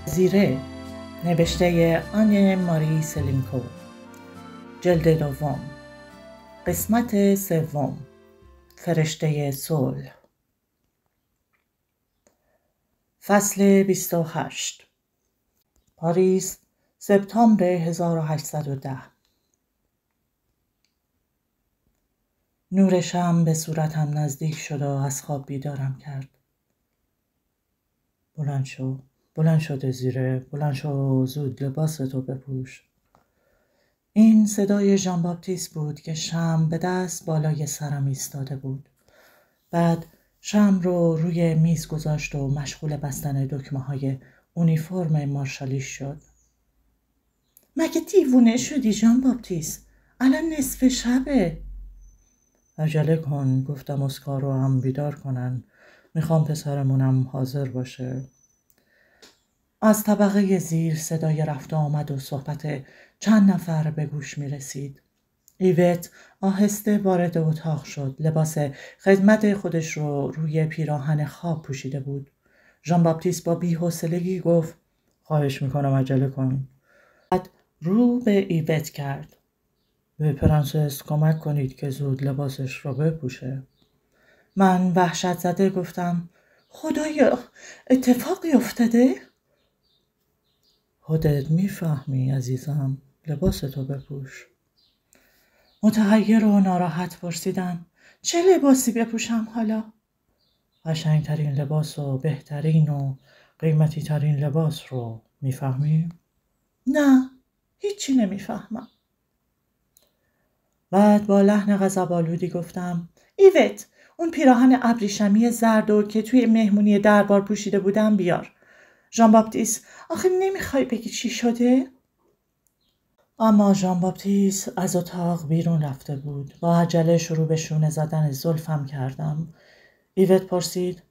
زیره نوشته آن ماری سلینکو، جلد دوم، قسمت سوم، فرشته صلح. فصل 28. پاریس، سپتامبر 1810. نور شمع به صورتم نزدیک شد و از خواب بیدارم کرد. بلند شو دزیره، بلند شو، زود لباستو بپوش. این صدای ژان باپتیست بود که شمع به دست بالای سرم ایستاده بود. بعد شمع رو روی میز گذاشت و مشغول بستن دکمه‌های اونیفرم مارشالی شد. مگه دیوونه شدی ژان باپتیست؟ الان نصف شبه. عجله کن، گفتم اسکار رو هم بیدار کنن. میخوام پسرمونم حاضر باشه. از طبقه زیر صدای رفت و آمد و صحبت چند نفر به گوش می رسید. ایوت آهسته وارد اتاق شد. لباس خدمت خودش رو روی پیراهن خواب پوشیده بود. ژان باپتیست با بی‌حوصلگی گفت خواهش میکنم عجله کن. بعد رو به ایوت کرد. به پرنسس کمک کنید که زود لباسش رو بپوشه. من وحشت زده گفتم خدایا، اتفاقی افتاده؟ خودت میفهمی عزیزم، لباستو بپوش. متحیر و ناراحت پرسیدم چه لباسی بپوشم حالا؟ قشنگترین لباس و بهترین و قیمتی ترین لباس رو میفهمی؟ نه، هیچی نمیفهمم. بعد با لحن غضب‌آلودی گفتم ایوت، اون پیراهن ابریشمی زرد و که توی مهمونی دربار پوشیده بودم بیار. ژان باپتیست، آخه نمیخوای بگی چی شده؟ اما ژان باپتیست از اتاق بیرون رفته بود. با عجله شروع به شونه زدن زلفم کردم. ایوت پرسید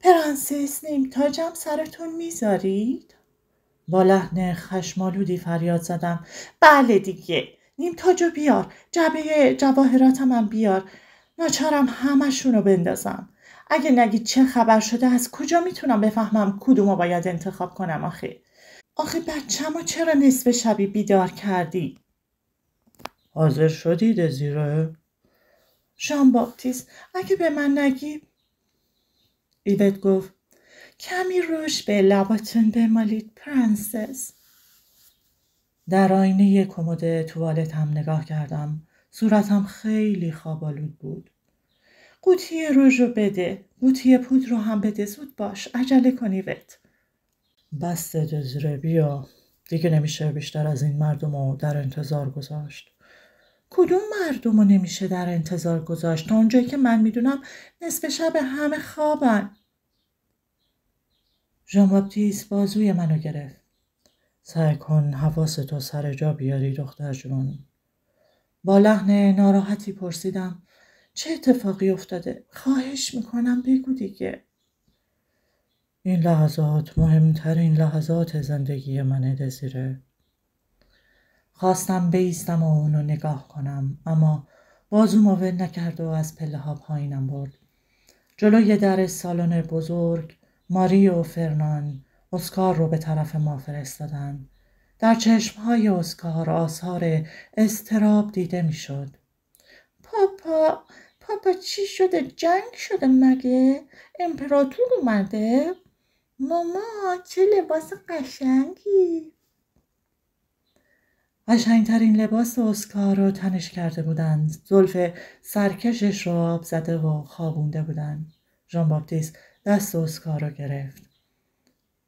پرنسس، نیم تاجم سرتون میذارید؟ با لحن خشمالودی فریاد زدم بله دیگه، نیم تاجو بیار، جعبه جواهراتم هم بیار. ناچارم همشونو بندازم. اگه نگید چه خبر شده از کجا میتونم بفهمم کدومو باید انتخاب کنم آخه بچه‌مو چرا نصف شبی بیدار کردی؟ حاضر شدی دزیره؟ ژان باپتیست، اگه به من نگی. ایوت گفت کمی روش به لباتون بمالید پرنسس. در آینه کمد توالتم نگاه کردم. صورتم خیلی خواب‌آلود بود. قوطی رژ رو بده، قوطی پودر رو هم بده، زود باش، عجله کن ایوت. بسته دزیره، بیا. دیگه نمیشه بیشتر از این مردمو در انتظار گذاشت. کدوم مردمو نمیشه در انتظار گذاشت؟ تا اونجایی که من میدونم نصف شب همه خوابن. ژان باپتیست بازوی منو گرفت. سعی کن حواستو سر جا بیاری دختر جون. با لحن ناراحتی پرسیدم چه اتفاقی افتاده؟ خواهش میکنم بگو دیگه. این لحظات مهمترین لحظات زندگی منه دزیره. خواستم بایستم و اونو نگاه کنم، اما بازومو ول نکرد و از پله ها پایینم برد. جلوی در سالن بزرگ ماری و فرنان اسکار رو به طرف ما فرستادن. در چشمهای اسکار آثار اضطراب دیده میشد. پاپا چی شده؟ جنگ شده مگه؟ امپراتور اومده؟ ماما چه لباس قشنگی! قشنگترین لباس اسکار رو تنش کرده بودند. زلف سرکشش رو آب زده و خوابونده بودند. ژان باپتیست دست اسکار رو گرفت.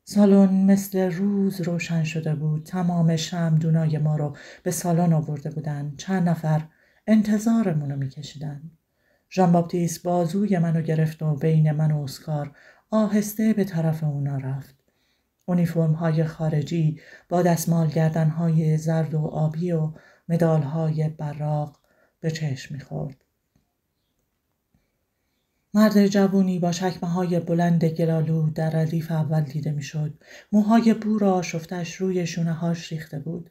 سالن مثل روز روشن شده بود. تمام شمعدونای ما رو به سالن آورده بودند. چند نفر انتظارمون رو میکشیدند. ژان باپتیست بازوی منو گرفت و بین من و اسکار آهسته به طرف اونا رفت. اونیفرم‌های خارجی با دستمالگردن‌های زرد و آبی و مدال‌های براق به چشم می‌خورد. مرد جوونی با چکمه‌های بلند گلالود در ردیف اول دیده می‌شد. موهای بور آشفته‌اش روی شونه‌هاش ریخته بود.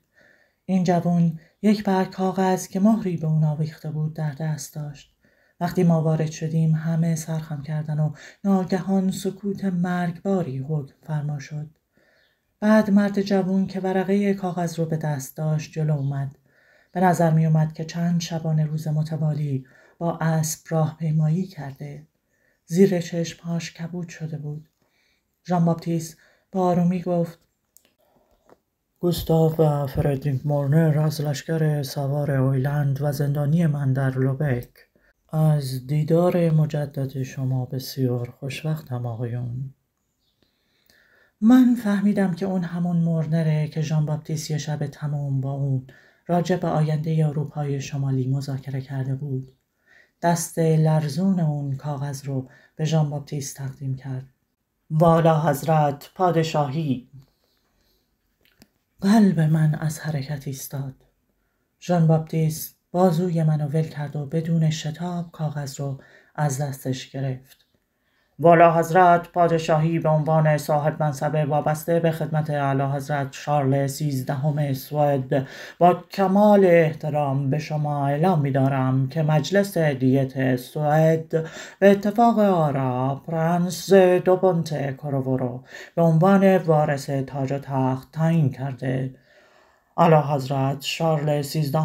این جوون یک برگ کاغذ که مهری به اون آویخته بود در دست داشت. وقتی ما وارد شدیم همه سرخم کردن و ناگهان سکوت مرگباری حکم فرما شد. بعد مرد جوان که ورقه کاغذ رو به دست داشت جلو اومد. به نظر می اومد که چند شبانه روز متوالی با اسب راهپیمایی کرده. زیر چشمهاش کبود شده بود. ژان باپتیست با آرومی گفت: گوستاو و فردریک مورنر از لشکر سوار اویلند و زندانی من در لوبک. از دیدار مجدد شما بسیار خوشوقتم آقایون. من فهمیدم که اون همون مورنره که ژان باپتیست یه شب تمام با اون راجع به آینده اروپای شمالی مذاکره کرده بود. دست لرزون اون کاغذ رو به ژان باپتیست تقدیم کرد. والا حضرت پادشاهی. قلب من از حرکت ایستاد. ژان باپتیست بازوی منو ول کرد و بدون شتاب کاغذ رو از دستش گرفت. والا حضرت پادشاهی به عنوان صاحب منصب وابسته به خدمت اعلی حضرت شارل 13 سوئد با کمال احترام به شما اعلام می‌دارم که مجلس دیت سوئد به اتفاق آرا پرنس دو پونته کروورو به عنوان وارث تاج و تخت تعیین کرده. اعلی حضرت شارل 13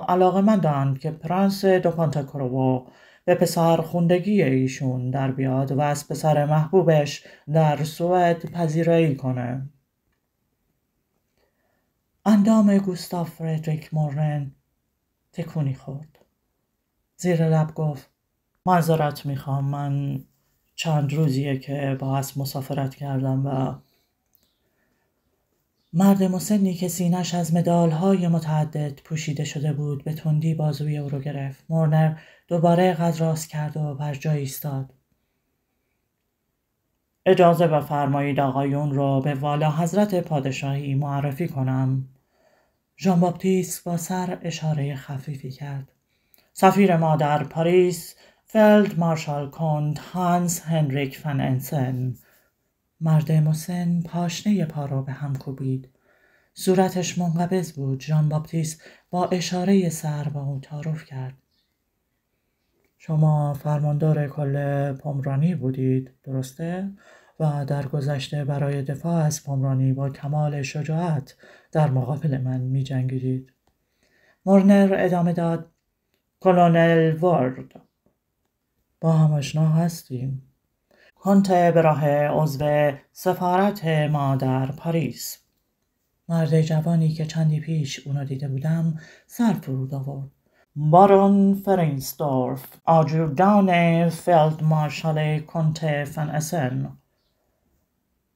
علاقه‌مندند که پرنس دو پونته کروورو به پسر خوندگی ایشون در بیاد و از پسر محبوبش در سوئد پذیرایی کنه. اندام گوستاو فردریک مورن تکونی خورد. زیر لب گفت: معذرت میخوام، من چند روزیه که با اسب مسافرت کردم. و مرد مسنی که سینه‌اش از مدال‌های متعدد پوشیده شده بود به تندی بازوی او رو گرفت. مورنر دوباره قد راست کرد و بر جای ایستاد. اجازه بفرمایید آقایون رو به والا حضرت پادشاهی معرفی کنم. ژان باپتیست با سر اشاره خفیفی کرد. سفیر ما در پاریس، فیلد مارشال کنت هانس هنریک فن انسن. مرد مسن پاشنه پا رو به هم کوبید. صورتش منقبض بود. ژان باپتیست با اشاره سر با او تعارف کرد. شما فرماندار کل پومرانی بودید، درسته؟ و در گذشته برای دفاع از پومرانی با کمال شجاعت در مقابل من می جنگیدید. مورنر ادامه داد: کلونل وارد. با هم آشنا هستیم. کنت براهه عضو سفارت ما در پاریس. مرد جوانی که چندی پیش اونو دیده بودم سر فرود آورد. بارون فرینستورف، آجودان فیلد مارشال کنت فن اسن.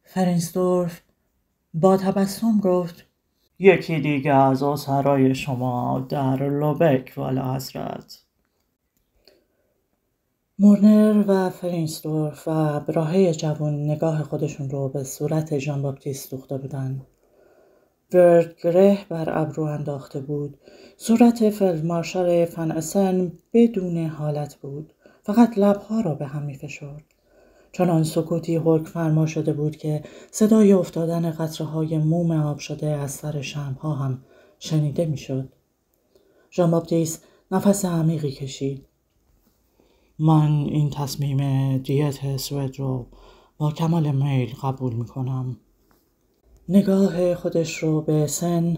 فرینستورف با تبسم گفت: یکی دیگه از اسرای شما در لوبک والا حضرت. مورنر و فرینستورف و براهه جوان نگاه خودشون رو به صورت ژان باپتیست دوخته بودن. گره بر ابرو انداخته بود. صورت فیلدمارشال فن اسن بدون حالت بود. فقط لبها را به هم می فشرد. چنان سکوتی حکم فرما شده بود که صدای افتادن قطره‌های موم آب شده از سر شمع‌ها هم شنیده می شد. ژان باپتیست نفس عمیقی کشید. من این تصمیم دیت سوئد رو با کمال میل قبول می کنم. نگاه خودش رو به سن،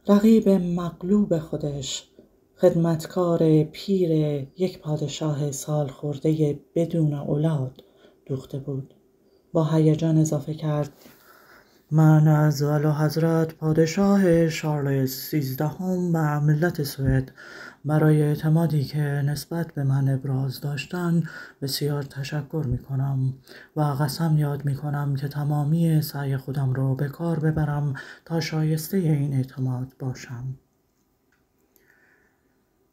رقیب مغلوب خودش، خدمتکار پیر یک پادشاه سال خورده بدون اولاد دوخته بود. با هیجان اضافه کرد: من از والا حضرت پادشاه شارل 13 و ملت سوئد برای اعتمادی که نسبت به من ابراز داشتن بسیار تشکر می کنم و قسم یاد می کنم که تمامی سعی خودم رو به کار ببرم تا شایسته این اعتماد باشم.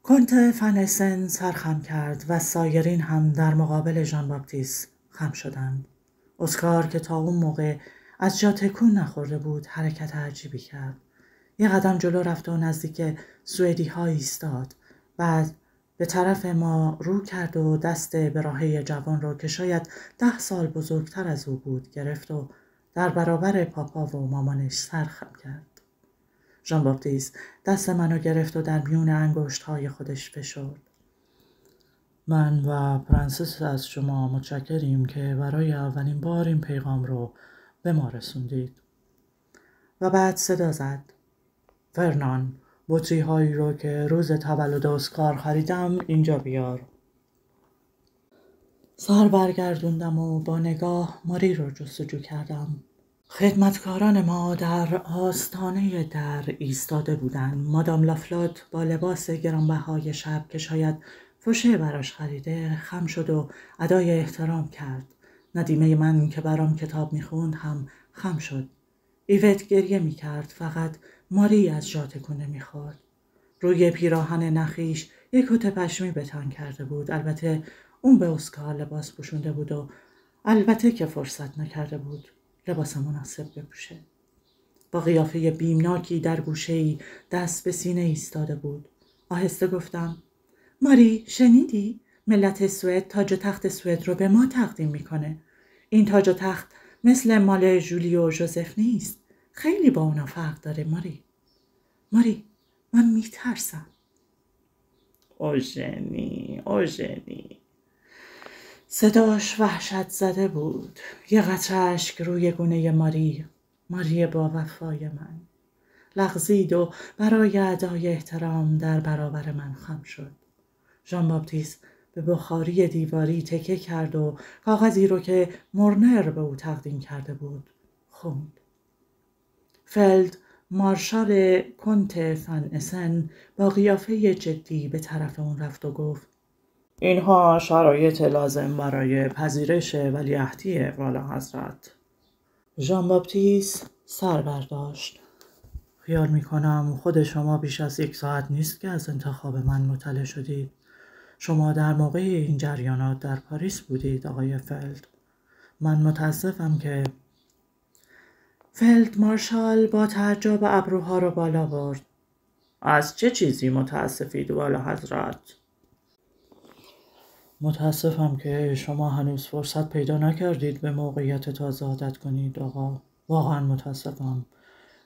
کنت فن اسن سرخم کرد و سایرین هم در مقابل ژان باپتیست خم شدند. اسکار که تا اون موقع از جا تکون نخورده بود حرکت عجیبی کرد. یه قدم جلو رفت و نزدیک سوئدی ها ایستاد. بعد به طرف ما رو کرد و دست براهه جوان رو که شاید 10 سال بزرگتر از او بود گرفت و در برابر پاپا و مامانش سرخم کرد. ژان باپتیست دست منو گرفت و در میون انگشت‌های خودش فشرد. من و پرنسس از شما متشکریم که برای اولین بار این پیغام رو به ما رسوندید. و بعد صدا زد: فرنان، بطری هایی رو که روز تولد اسکار خریدم اینجا بیار. سر برگردوندم و با نگاه ماری رو جستجو کردم. خدمتکاران ما در آستانه در ایستاده بودند. مادام لافلوت با لباس گرانبهای شب که شاید فوشه براش خریده خم شد و ادای احترام کرد. ندیمه من که برام کتاب میخوند هم خم شد. ایوت گریه میکرد، فقط ماری از جا تکون نمیخورد. روی پیراهن نخیش یک کت پشمی به تن کرده بود. البته اون به اسکار لباس پوشونده بود و البته که فرصت نکرده بود لباس مناسب بپوشه. با قیافه بیمناکی در گوشه‌ای دست به سینه ایستاده بود. آهسته گفتم: ماری، شنیدی؟ ملت سوئد تاج و تخت سوئد رو به ما تقدیم میکنه. این تاج و تخت مثل مال جولی و ژوزف نیست. خیلی با اونا فرق داره ماری. ماری، من میترسم. اوژنی. صداش وحشت زده بود. یه قطره اشک روی گونه ماری با وفای من لغزید و برای ادای احترام در برابر من خم شد. ژان باپتیست به بخاری دیواری تکه کرد و کاغذی رو که مورنر به او تقدیم کرده بود خوند. فلد مارشال کنت فن اسن با قیافه جدی به طرف اون رفت و گفت: اینها شرایط لازم برای پذیرش ولیعهدی والا حضرت. ژان باپتیست سر برداشت. خیال میکنم خود شما بیش از 1 ساعت نیست که از انتخاب من مطلع شدید. شما در موقع این جریانات در پاریس بودید آقای فلد. من متاسفم که فلد مارشال با تعجب ابروها رو بالا برد. از چه چیزی متاسفید والا حضرت؟ متاسفم که شما هنوز فرصت پیدا نکردید به موقعیت تازه عادت کنید آقا. واقعا متاسفم.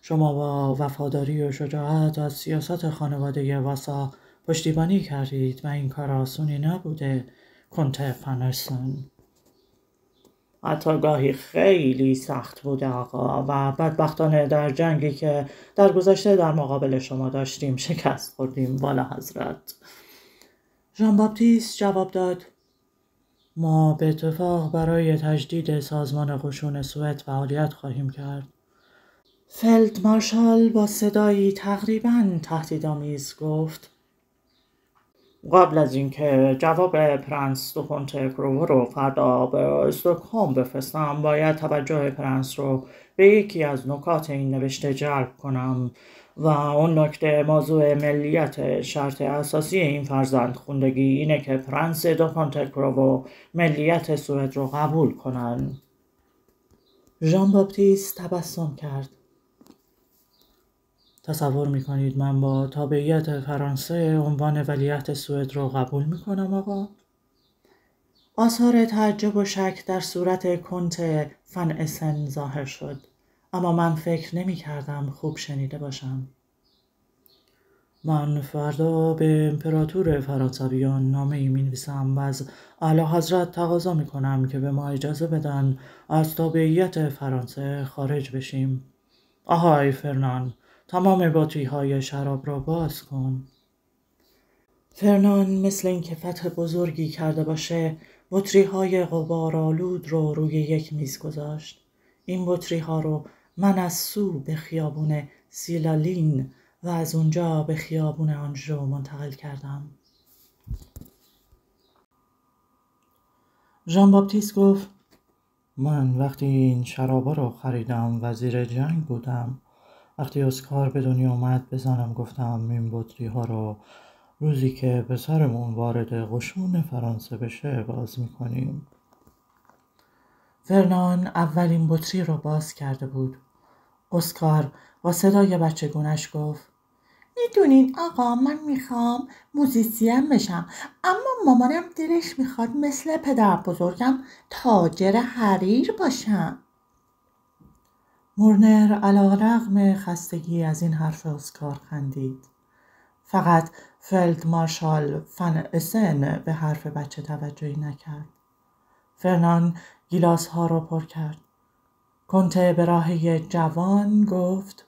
شما با وفاداری و شجاعت از سیاست خانواده واسا پشتیبانی کردید و این کار آسونی نبوده کنت فن اسن. حتی گاهی خیلی سخت بوده آقا و بدبختانه در جنگی که در گذشته در مقابل شما داشتیم شکست خوردیم والا حضرت. ژان باپتیست جواب داد: ما به اتفاق برای تجدید سازمان قشون سوئد فعالیت خواهیم کرد. فلد مارشال با صدایی تقریباً تهدیدآمیز گفت: قبل از اینکه جواب پرنس دو کنت کروو رو فردا به استکهلم بفرستم باید توجه پرنس رو به یکی از نکات این نوشته جلب کنم و اون نکته موضوع ملیت. شرط اساسی این فرزند خوندگی اینه که پرنس دو کنت کروو ملیت سوئد رو قبول کنن. ژان باپتیست تبسم کرد. تصور میکنید من با تابعیت فرانسه عنوان ولیعهد سوئد رو قبول میکنم آقا؟ آثار تعجب و شک در صورت کنت فن اسن ظاهر شد، اما من فکر نمیکردم خوب شنیده باشم. من فردا به امپراتور فرانسویان نامه‌ای می‌نویسم و از اعلی حضرت تقاضا میکنم که به ما اجازه بدن از تابعیت فرانسه خارج بشیم. آهای فرنان، تمام بطری‌های شراب را باز کن. فرنان مثل اینکه فتح بزرگی کرده باشه بطری‌های غبارآلود رو روی یک میز گذاشت. این بطری‌ها رو من از سو به خیابون سیلالین و از اونجا به خیابون آنژو منتقل کردم. ژان باپتیست گفت: من وقتی این شرابا رو خریدم وزیر جنگ بودم. وقتی اسکار به دنیا اومد به زنم گفتم این بطری ها رو روزی که پسرمون وارد قشون فرانسه بشه باز میکنیم. فرنان اولین بطری رو باز کرده بود. اسکار با صدای بچگونش گفت: میدونین آقا، من میخوام موزیسین بشم، اما مامانم دلش میخواد مثل پدر بزرگم تاجر حریر باشم. مورنر علیرغم خستگی از این حرف اسکار خندید. فقط فلد مارشال فن اسن به حرف بچه توجهی نکرد. فرنان گیلاس ها را پر کرد. کنته براهه جوان گفت: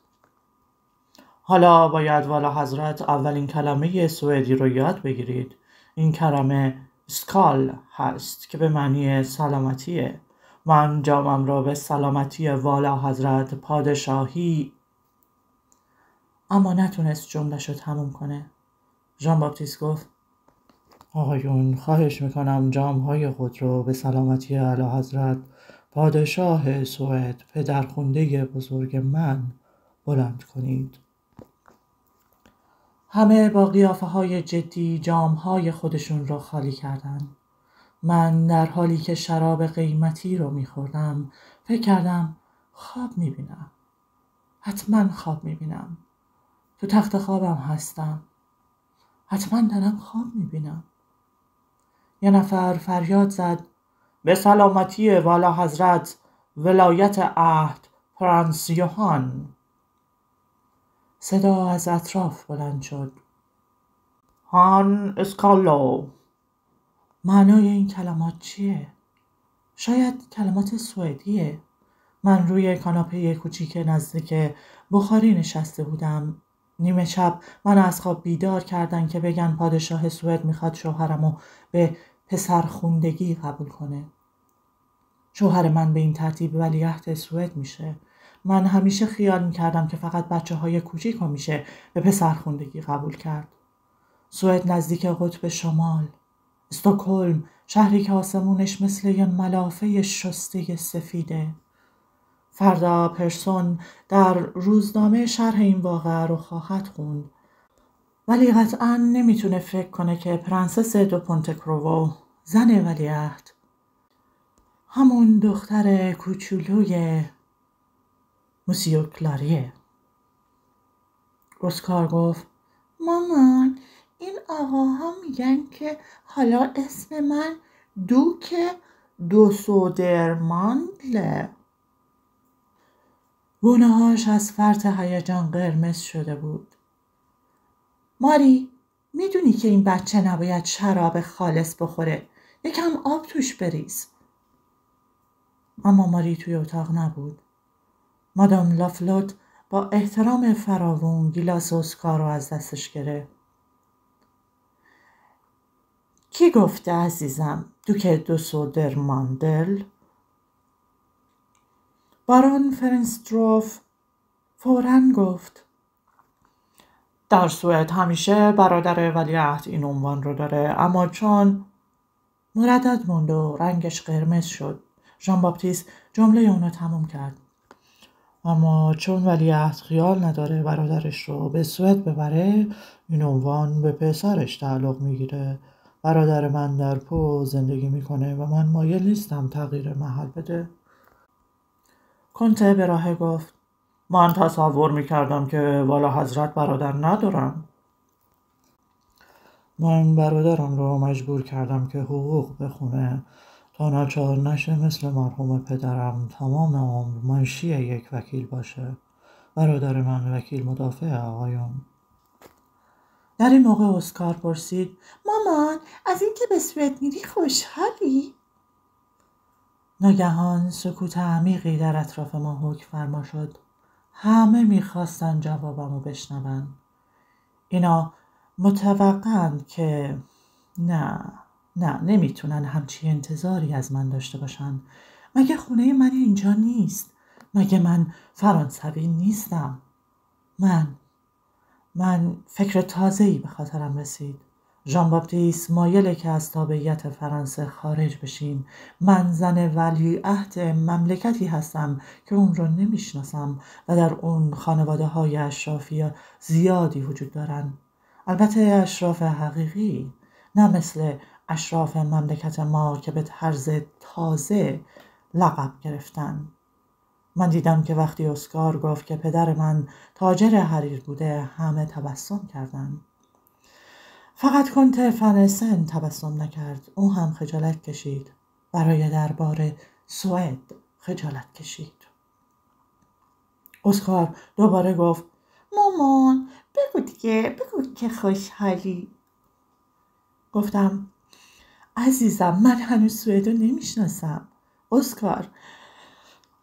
حالا باید والا حضرت اولین کلمه سوئدی رو یاد بگیرید. این کلمه سکال هست که به معنی سلامتیه. من جامم را به سلامتی والا حضرت پادشاهی. اما نتونست جمله‌ش رو تموم کنه. ژان باپتیست گفت: آقایون، خواهش میکنم جامهای خود رو به سلامتی اعلی حضرت پادشاه سوئد پدرخونده بزرگ من بلند کنید. همه با قیافه‌های جدی جامهای خودشون رو خالی کردن. من در حالی که شراب قیمتی رو میخوردم فکر کردم خواب میبینم. حتما خواب میبینم. تو تخت خوابم هستم. حتما دارم خواب میبینم. یه نفر فریاد زد: به سلامتی والا حضرت ولایت عهد پرنس یوهان. صدا از اطراف بلند شد: هان اسکالو. معنای این کلمات چیه؟ شاید کلمات سوئدیه. من روی کاناپه کوچیک نزدیک بخاری نشسته بودم. نیمه شب من از خواب بیدار کردن که بگن پادشاه سوئد میخواد شوهرمو به پسرخوندگی قبول کنه. شوهر من به این ترتیب ولیعهد سوئد میشه. من همیشه خیال میکردم که فقط بچه‌های کوچیک رو میشه به پسرخوندگی قبول کرد. سوئد نزدیک قطب شمال. استکهلم، شهری که آسمونش مثل یه ملافه شسته سفیده. فردا پرسون در روزنامه شرح این واقعه رو خواهد خوند. ولی قطعا نمیتونه فکر کنه که پرنسس دو پونتکروو، زن ولیعهد، همون دختر کوچولوی موسیو کلاریه. اسکار گفت: مامان، این آقاها میگن که حالا اسم من دوک دو سودرماندله. گونه‌هاش از فرط هیجان قرمز شده بود. ماری، میدونی که این بچه نباید شراب خالص بخوره. یکم آب توش بریز. اما ماری توی اتاق نبود. مادام لافلوت با احترام فراوون گیلاس اسکار رو از دستش گرفت. کی گفته عزیزم دوک دو سودرماندل؟ بارون فرنستروف فوراً گفت: در سوئد همیشه برادر ولیعهد این عنوان رو داره، اما چون مردد موند و رنگش قرمز شد. ژان باپتیست جمله اونو تموم کرد: اما چون ولیعهد خیال نداره برادرش رو به سوئد ببره، این عنوان به پسرش تعلق میگیره. برادر من در پو زندگی میکنه و من مایل نیستم تغییر محل بده. کنته براهه گفت: من تصور میکردم که والا حضرت برادر ندارم. من برادرم رو مجبور کردم که حقوق بخونه تا ناچار نشه مثل مرحوم پدرم تمام عمر منشی یک وکیل باشه. برادر من وکیل مدافع آقایون. در این موقع اسکار پرسید: مامان، از این که به سوئد میری خوشحالی؟ ناگهان سکوت عمیقی در اطراف ما حکم فرما شد. همه میخواستن جوابمو بشنون. اینا متوقعند که نه نمیتونن همچی انتظاری از من داشته باشن. مگه خونه من اینجا نیست؟ مگه من فرانسوی نیستم؟ من فکر تازه‌ای به خاطرم رسید. ژان باپتیست مایله که از تابعیت فرانسه خارج بشیم. من زن ولیعهد مملکتی هستم که اون رو نمیشناسم و در اون خانواده های اشرافی زیادی وجود دارن. البته اشراف حقیقی، نه مثل اشراف مملکت ما که به طرز تازه لقب گرفتن. من دیدم که وقتی اسکار گفت که پدر من تاجر حریر بوده همه تبسم کردن. فقط کنته فنسن تبسم نکرد. او هم خجالت کشید. برای دربار سوئد خجالت کشید. اسکار دوباره گفت: مامان، بگو که خوشحالی. گفتم: عزیزم، من هنوز سوئد رو نمیشناسم. اسکار،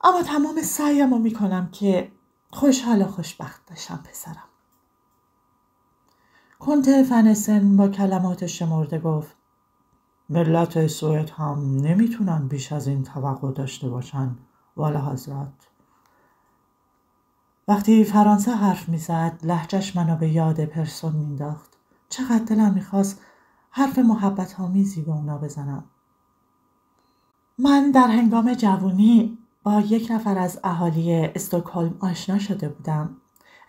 اما تمام سعیم رو میکنم که خوشحال و خوشبخت بشم پسرم. کنت فنسن با کلمات شمرده گفت ملت سوئد هم نمیتونن بیش از این توقع داشته باشن والا حضرت. وقتی فرانسه حرف میزد لهجهش منو به یاد پرسون مینداخت. چقدر دلم میخواست حرف محبت آمیزی به اونا بزنم. من در هنگام جوانی با یک نفر از اهالی استکهلم آشنا شده بودم.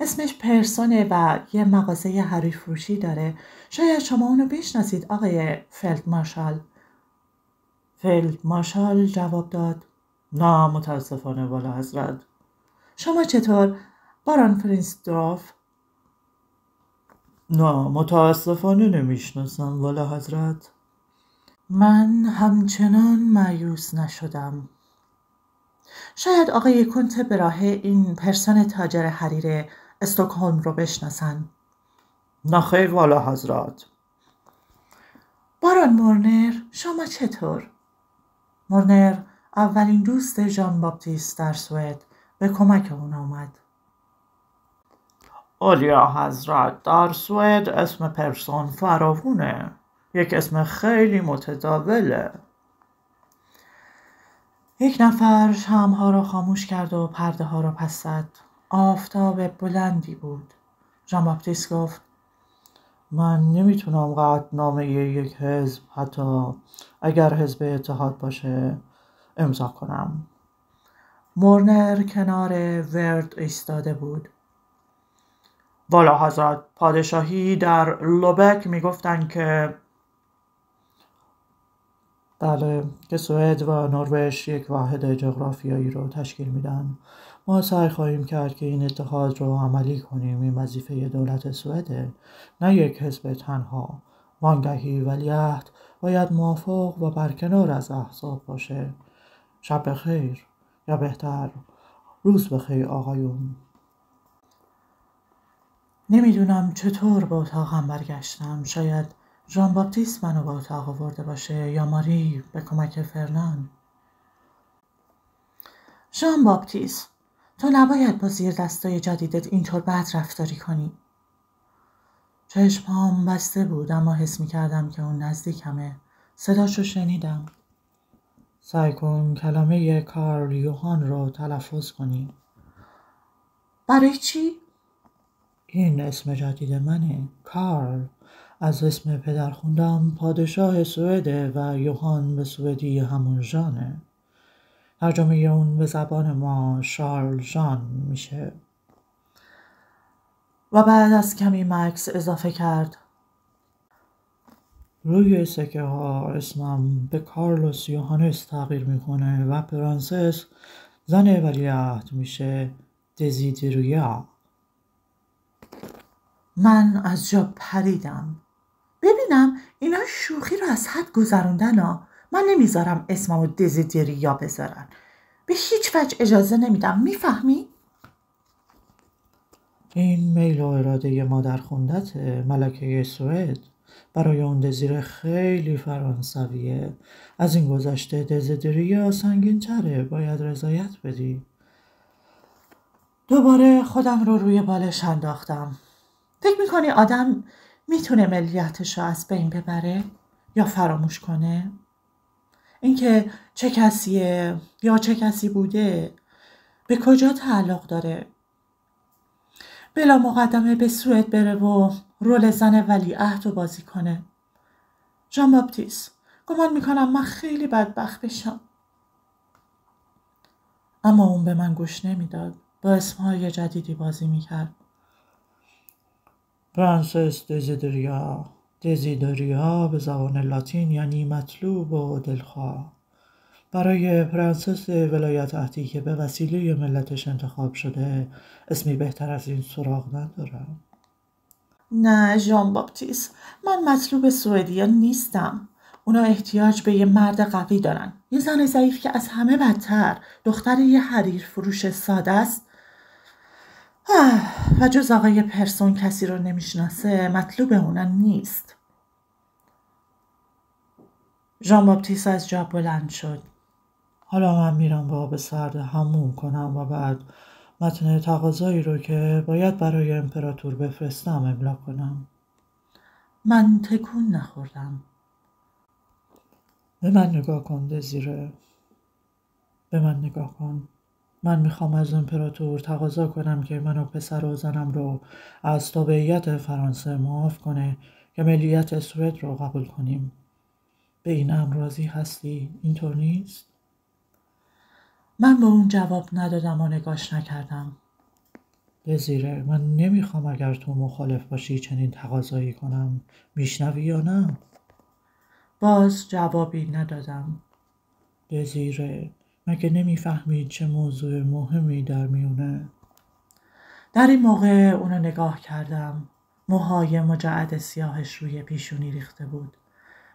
اسمش پرسونه و یه مغازه حریر فروشی داره. شاید شما اونو بشناسید آقای فیلدمارشال. فیلدمارشال جواب داد نه متاسفانه والا حضرت. شما چطور باران فرینسدورف؟ نه متاسفانه نمیشناسم والا حضرت. من همچنان مایوس نشدم. شاید آقای کنته به راه این پرسون تاجر حریر استکهلم رو بشناسن. نه خیر والا حضرت. باران مورنر شما چطور؟ مورنر اولین دوست ژان باپتیست در سوئد به کمک اون آمد. اولیا حضرت در سوئد اسم پرسون فراوونه. یک اسم خیلی متداوله. یک نفر شمع‌ها را خاموش کرد و پرده ها را پس زد. آفتاب بلندی بود. ژان باپتیست گفت من نمیتونم قطعنامه یک حزب حتی اگر حزب اتحاد باشه امضا کنم. مورنر کنار ورد ایستاده بود. والا حضرت پادشاهی در لوبک میگفتن که بله که سوئد و نروژ یک واحد جغرافیایی رو تشکیل میدن. ما سعی خواهیم کرد که این اتحاد رو عملی کنیم. این وظیفه دولت سوئده، نه یک حزب تنها. وانگهی ولیعهد باید موافق و برکنار از احزاب باشه. شب بخیر، یا بهتر روز بخیر آقایون. نمیدونم چطور به اتاقم برگشتم. شاید ژان باپتیست منو به اتاق آورده باشه یا ماری به کمک فرنان. ژان باپتیست تو نباید با زیر دستای جدیدت اینطور بد رفتاری کنی. چشمام بسته بود اما حس میکردم که اون نزدیکمه. صداشو شنیدم. سعی کن کلمه کارل یوهان رو تلفظ کنی. برای چی؟ این اسم جدید منه. کارل از اسم پدر خوندم پادشاه سوئده و یوهان به سوئدی همون ژانه. ترجمه اون به زبان ما شارل ژان میشه. و بعد از کمی مکس اضافه کرد روی سکه ها اسمم به کارلوس یوهانس تغییر میکنه و پرنسس زن ولیعهد میشه دزیدریا. من از جا پریدم. ببینم اینا شوخی رو از حد گذروندن ها. من نمیذارم اسممو دزیدریا بذارن. به هیچ وجه اجازه نمیدم. میفهمی؟ این میل و اراده مادر خوندت ملکه سوئد. برای اون دزیر خیلی فرانسویه. از این گذشته دزیدریا سنگین تره. باید رضایت بدی. دوباره خودم رو روی بالش انداختم. فکر میکنی آدم میتونه ملیتش رو از بین ببره یا فراموش کنه؟ اینکه چه کسیه یا چه کسی بوده به کجا تعلق داره؟ بلا مقدمه به سوئد بره و رول زن ولیعهد رو بازی کنه. ژان باپتیست گمان میکنم من خیلی بدبخت بشم. اما اون به من گوش نمیداد. با اسمهای جدیدی بازی میکرد. پرنسس دزیدریا. دزیدریا به زبان لاتین یعنی مطلوب و دلخواه. برای پرنسس ولایت عهدی که به وسیله ملتش انتخاب شده اسمی بهتر از این سراغ ندارم. نه ژان باپتیست من مطلوب سوئدیا نیستم. اونا احتیاج به یه مرد قوی دارن. یه زن ضعیف که از همه بدتر دختر یه حریر فروش ساده است و جز آقای پرسون کسی رو نمیشناسه. مطلوب اونا نیست. ژان باپتیست از جا بلند شد. حالا من میرم با آب سرد حموم کنم و بعد متن تقاضایی رو که باید برای امپراتور بفرستم املا کنم. من تکون نخوردم. به من نگاه کن دزیره. به من نگاه کن. من میخوام از امپراتور تقاضا کنم که من و پسر و زنم رو از تابعیت فرانسه معاف کنه که ملیت سوئد رو قبول کنیم. به این امر راضی هستی؟ اینطور نیست؟ من به اون جواب ندادم و نگاش نکردم. دزیره، من نمیخوام اگر تو مخالف باشی چنین تقاضایی کنم. میشنوی یا نه؟ باز جوابی ندادم. دزیره، مگه نمیفهمید چه موضوع مهمی در میونه؟ در این موقع اونو نگاه کردم. موهای مجعد سیاهش روی پیشونی ریخته بود.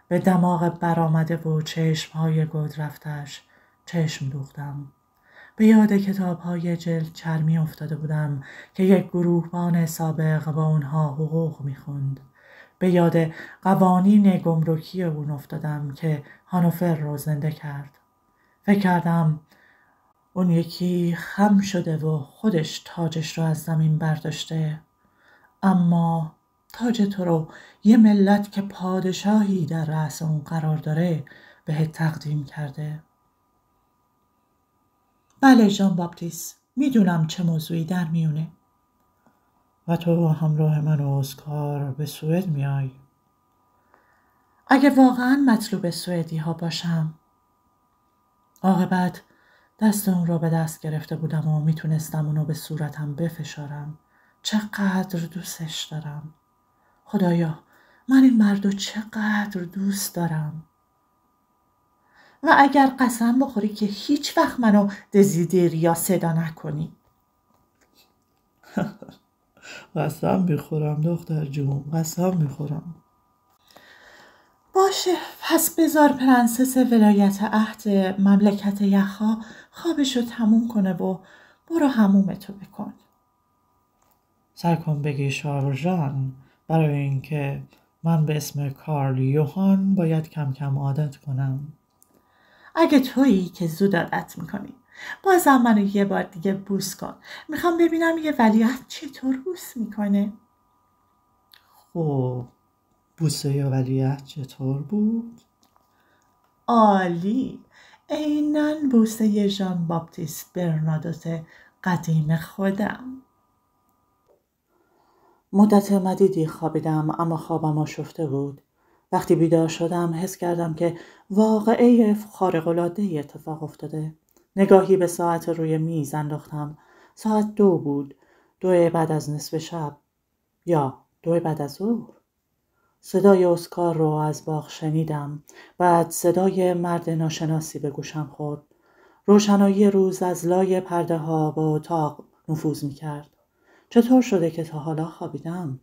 به دماغ برآمده و چشمهای گود رفتش چشم دوختم. به یاد کتاب‌های جلد چرمی افتاده بودم که یک گروهبان سابق با اونها حقوق میخوند. به یاد قوانین گمرکی اون افتادم که هانوفر رو زنده کرد. فکر کردم اون یکی خم شده و خودش تاجش رو از زمین برداشته. اما تاج تو رو یه ملت که پادشاهی در رأس اون قرار داره بهت تقدیم کرده. بله ژان باپتیست، میدونم چه موضوعی در میونه. و تو همراه من و اسکار به سوئد میای. اگه واقعا مطلوب سوئدی ها باشم. عاقبت دست اون رو به دست گرفته بودم و میتونستم اونو به صورتم بفشارم. چقدر دوستش دارم. خدایا، من این مردو چقدر دوست دارم. و اگر قسم بخوری که هیچ وقت منو دزیدریا صدا نکنی. قسم میخورم دختر جون، قسم میخورم. باشه، پس بذار پرنسس ولایت عهد مملکت یخا خوابشو تموم کنه و برو حمومتو بکن. سعی کن بگی شارژان، برای اینکه من به اسم کارل یوهان باید کم کم عادت کنم. اگه تویی که زود عادت میکنی، بازم منو یه بار دیگه بوس کن. میخوام ببینم یه ولیعهد چطور بوس میکنه. خب بوسه یا ولیعهد چطور بود؟ عالی، عیناً بوسه ژان باپتیست برنادوت قدیم خودم. مدت مدیدی خوابیدم اما خوابم آشفته بود. وقتی بیدار شدم حس کردم که واقعه خارق‌العاده‌ای اتفاق افتاده. نگاهی به ساعت روی میز انداختم. ساعت 2 بود. 2 بعد از نصف شب. یا 2 بعد از ظهر. صدای اسکار رو از باغ شنیدم. بعد صدای مرد ناشناسی به گوشم خورد. روشنایی روز از لای پرده ها به اتاق نفوذ می کرد. چطور شده که تا حالا خوابیدم؟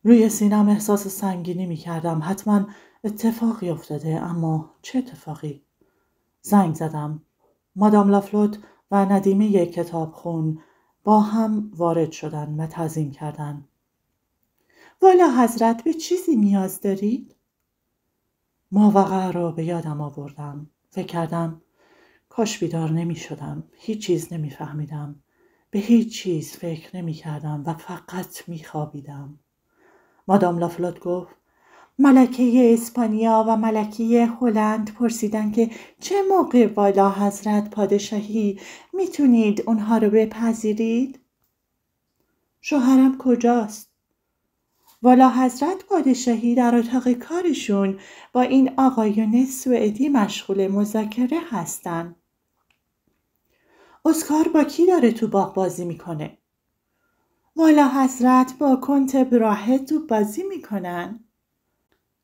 روی سینم احساس سنگینی می کردم. حتما اتفاقی افتاده، اما چه اتفاقی؟ زنگ زدم. مادام لافلوت و ندیمه کتابخون با هم وارد شدن و تعظیم کردند. والا حضرت، به چیزی نیاز دارید؟ ماوقع را به یادم آوردم. فکر کردم کاش بیدار نمی شدم. هیچ چیز نمی فهمیدم. به هیچ چیز فکر نمی کردم و فقط می خوابیدم. مادام لافلوت گفت ملکه اسپانیا و ملکه هلند پرسیدن که چه موقع والا حضرت پادشاهی میتونید اونها رو بپذیرید؟ شوهرم کجاست؟ والا حضرت پادشاهی در اتاق کارشون با این آقایون سوئدی مشغول مذاکره هستن. اسکار با کی داره تو باغ بازی میکنه؟ والا حضرت با کنت براهه تو بازی میکنن.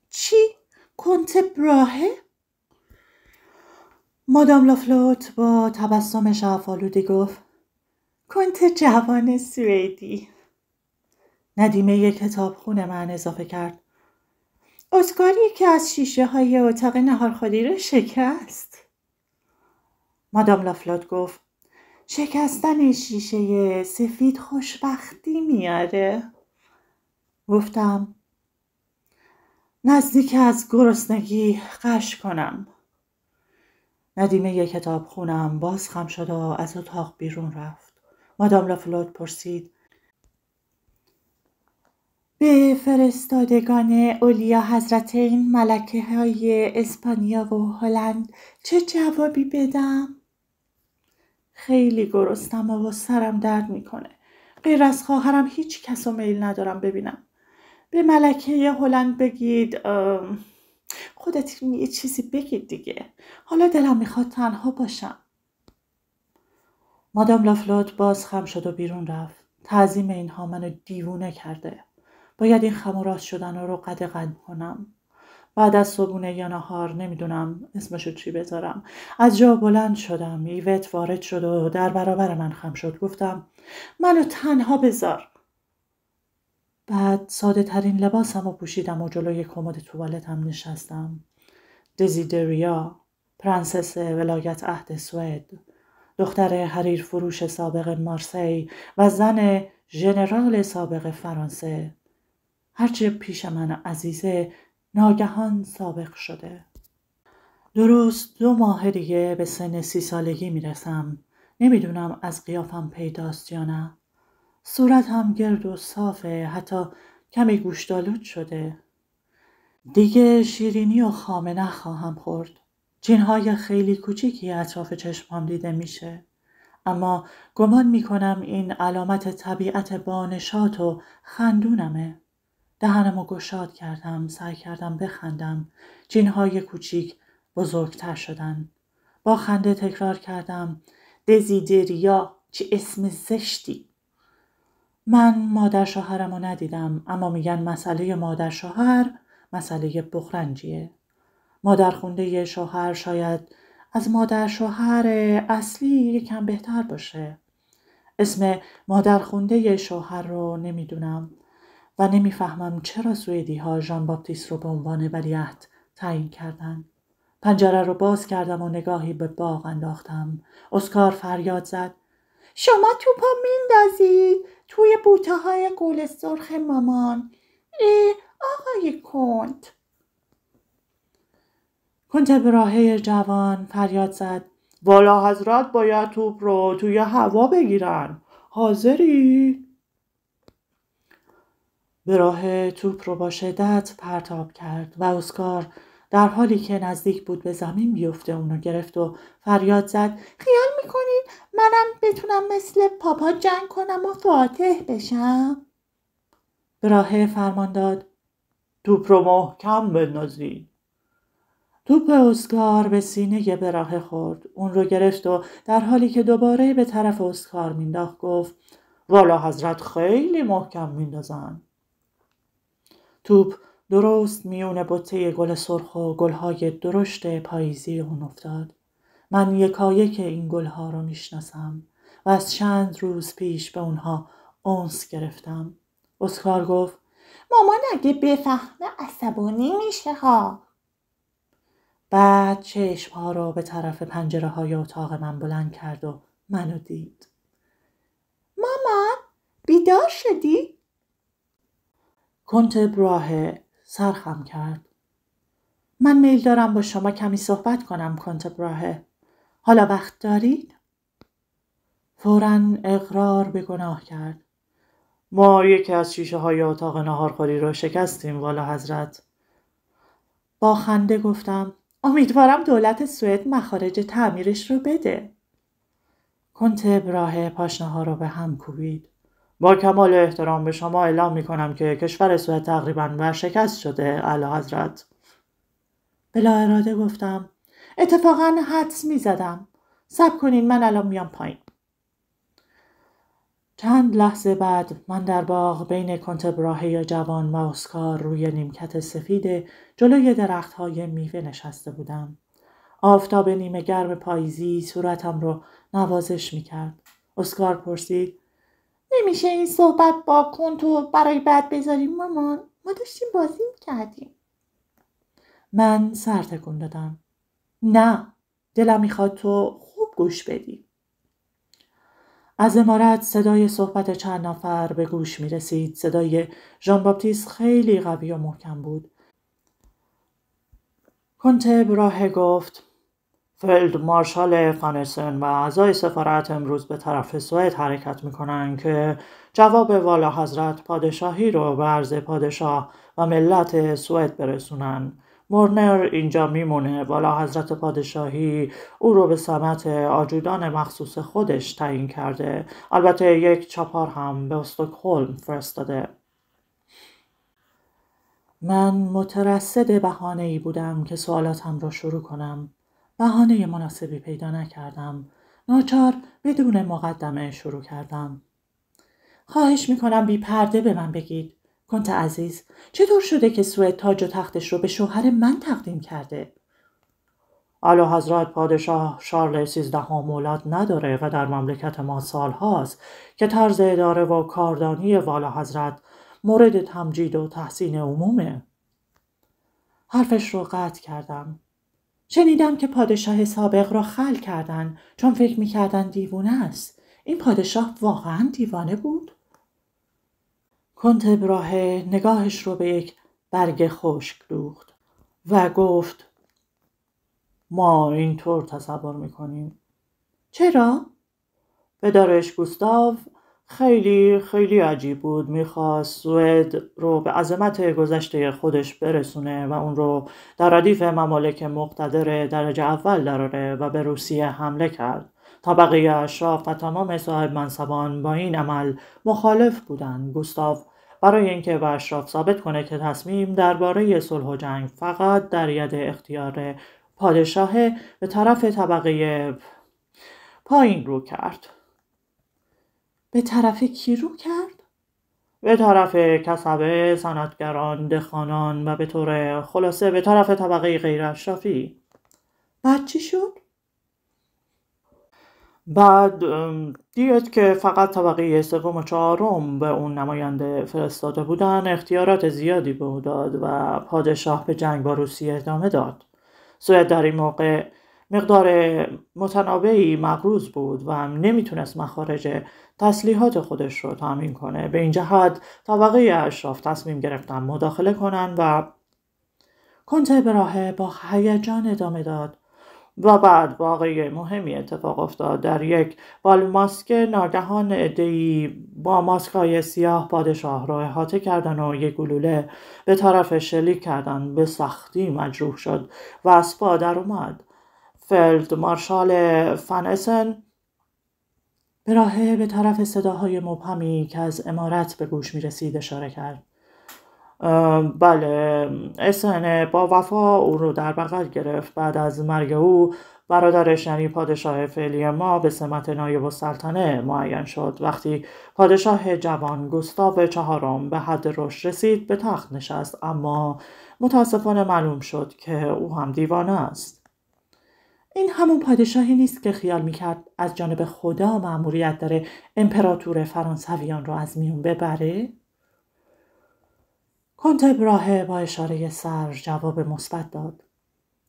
چی؟ کنت براهه؟ مادام لافلوت با تبسم شعف‌آلودی گفت کنت جوان سوئدی. ندیمه کتابخون من اضافه کرد اسکار یکی از شیشه های اتاق نهارخوری رو شکست. مادام لافلوت گفت شکستن شیشه سفید خوشبختی میاره. گفتم نزدیک از گرسنگی غش کنم. ندیمه کتاب خونم باز خم شد و از اتاق بیرون رفت. مادام لافلوت پرسید: به فرستادگان اولیا حضرتین ملکه های اسپانیا و هلند چه جوابی بدم؟ خیلی گرسنم و سرم درد میکنه. غیر از خواهرم هیچ کس رو میل ندارم ببینم. به ملکه هلند بگید خودت یه چیزی بگید دیگه. حالا دلم میخواد تنها باشم. مادام لافلوت باز خم شد و بیرون رفت. تعظیم اینها منو دیوونه کرده. باید این خم و راست شدن رو قدغن کنم. بعد از صبحونه یا نهار نمیدونم اسمشو چی بذارم. از جا بلند شدم. ایوت وارد شد و در برابر من خم شد. گفتم: منو تنها بذار. بعد ساده ترین لباسم رو پوشیدم و جلوی کمد توالتم نشستم. دزیدریا، پرنسس ولایت عهد سوئد، دختر حریر فروش سابق مارسی و زن ژنرال سابق فرانسه، هرچه پیش من عزیزه ناگهان سابق شده. درست 2 ماه دیگه به سن 30 سالگی میرسم. نمیدونم از قیافم پیداست یا نه. صورتم گرد و صافه، حتی کمی گوشتالود شده. دیگه شیرینی و خامه نخواهم خورد. چینهای خیلی کوچیکی اطراف چشمام دیده میشه. اما گمان میکنم این علامت طبیعت بانشات و خندونمه. دهنمو گشاد کردم، سعی کردم بخندم. چینهای کوچیک بزرگتر شدن. با خنده تکرار کردم: دزیدریا، چه اسم زشتی. من مادر شوهرمو ندیدم، اما میگن مسئله مادر شوهر مسئله بغرنجیه. مادر خونده شوهر شاید از مادر شوهر اصلی یکم بهتر باشه. اسم مادر خونده شوهر رو نمیدونم و نمیفهمم چرا سوئدی ها ژان باپتیست رو به عنوان ولیعهد تعیین کردن. پنجره رو باز کردم و نگاهی به باغ انداختم. اسکار فریاد زد: شما توپا میندازید توی بوته های گل سرخ مامان. آقای کنت براهه جوان فریاد زد: والا حضرت باید توپ رو توی هوا بگیرن. حاضری؟ براهه توپ رو با شدت پرتاب کرد و اسکار در حالی که نزدیک بود به زمین بیفته اونو گرفت و فریاد زد: خیال میکنید منم بتونم مثل پاپا جنگ کنم و فاتح بشم؟ براهه فرمان داد: توپ رو محکم بندازی. توپ اسکار به سینه براهه خورد. اون رو گرفت و در حالی که دوباره به طرف اسکار مینداخت گفت: والا حضرت خیلی محکم میندازن. توپ درست میون بوته گل سرخ و گلهای درشت پاییزی اون افتاد. من یکایک این گلها رو میشناسم و از چند روز پیش به اونها انس گرفتم. اسکار گفت: مامان اگه بفهمه عصبانی میشه ها. بعد چشمها رو به طرف پنجره های اتاق من بلند کرد و منو دید. مامان بیدار شدی؟ کنت براهه سرخم کرد. من میل دارم با شما کمی صحبت کنم کنت براهه. حالا وقت دارید؟ فوراً اقرار به گناه کرد. ما یکی از شیشه های اتاق ناهارخوری رو شکستیم والا حضرت. با خنده گفتم: امیدوارم دولت سوئد مخارج تعمیرش رو بده. کنت براهه پاشنه‌ها رو به هم کوبید. با کمال احترام به شما اعلام می‌کنم که کشور سوئد تقریباً ورشکست شده اعلی حضرت. بلا اراده گفتم: اتفاقاً حدس می‌زدم. صبر کنین من الان میام پایین. چند لحظه بعد من در باغ بین کنت براهه جوان و اسکار روی نیمکت سفید جلوی درخت‌های میوه نشسته بودم. آفتاب نیمه گرم پاییزی صورتم رو نوازش می‌کرد. اسکار پرسید: نمیشه این صحبت با کنتو برای بعد بذاریم مامان؟ ما داشتیم بازی می‌کردیم. من سر تکون دادم. نه، دلم میخواد تو خوب گوش بدی. از عمارت صدای صحبت چند نفر به گوش می رسید. صدای ژان باپتیست خیلی قوی و محکم بود. کنت براهه گفت: فیلد مارشال فانسن و اعضای سفارت امروز به طرف سوئد حرکت میکنن که جواب والا حضرت پادشاهی رو به عرض پادشاه و ملت سوئد برسونن. مورنر اینجا میمونه. والا حضرت پادشاهی او رو به سمت آجودان مخصوص خودش تعیین کرده. البته یک چاپار هم به استکهلم فرستاده. من مترصد بهانه‌ای بودم که سوالاتم را شروع کنم. بهانه مناسبی پیدا نکردم. ناچار بدون مقدمه شروع کردم. خواهش میکنم بی پرده به من بگید. کنت عزیز، چطور شده که سوئد تاج و تختش رو به شوهر من تقدیم کرده؟ اعلی حضرت پادشاه شارل 13 اولاد نداره و در مملکت ما سال هاست که طرز اداره و کاردانی والا حضرت مورد تمجید و تحسین عمومه. حرفش رو قطع کردم. شنیدم که پادشاه سابق را خل کردن چون فکر میکردن دیوانه است. این پادشاه واقعا دیوانه بود؟ کنت براهه نگاهش رو به یک برگ خشک دوخت و گفت ما اینطور تصور میکنیم. چرا؟ پدرش گوستاو خیلی عجیب بود. میخواست سوئد رو به عظمت گذشته خودش برسونه و اون رو در ردیف ممالک مقتدر درجه اول دراره و به روسیه حمله کرد. طبقه اشراف و تمام صاحب منصبان با این عمل مخالف بودند. گوستاو برای اینکه به اشراف ثابت کنه که تصمیم درباره صلح و جنگ فقط در ید اختیار پادشاه، به طرف طبقه پایین رو کرد. به طرف کی رو کرد؟ به طرف کسبه، صنعتگران، دهقانان و به طور خلاصه به طرف طبقه غیر اشرافی. بعد چی شد؟ بعد دید که فقط طبقه سوم و چهارم به اون نماینده فرستاده بودن، اختیارات زیادی به او داد و پادشاه به جنگ با روسیه ادامه داد. سوئد در این موقع مقدار متنابعی مقروض بود و نمیتونست مخارج تسلیحات خودش رو تامین کنه. به این جهت طبقه اشراف تصمیم گرفتن مداخله کنن و کنت براهه با هیجان ادامه داد. و بعد واقعه مهمی اتفاق افتاد. در یک بال ماسک ناگهان عده‌ای با ماسک‌های سیاه پادشاه را احاطه کردن و یک گلوله به طرف شلیک کردن. به سختی مجروح شد و از پا در اومد. فیلد مارشال فانسن براهه به طرف صداهای مبهمی که از عمارت به گوش می رسید اشاره کرد. بله، اسن با وفا او رو در بغل گرفت. بعد از مرگ او برادرش یعنی پادشاه فعلی ما به سمت نایب السلطنه معین شد. وقتی پادشاه جوان گوستاو چهارم به حد رشد رسید به تخت نشست، اما متاسفانه معلوم شد که او هم دیوانه است. این همون پادشاهی نیست که خیال میکرد از جانب خدا مأموریت داره امپراتور فرانسویان رو از میون ببره؟ کنت براهه با اشاره سر جواب مثبت داد.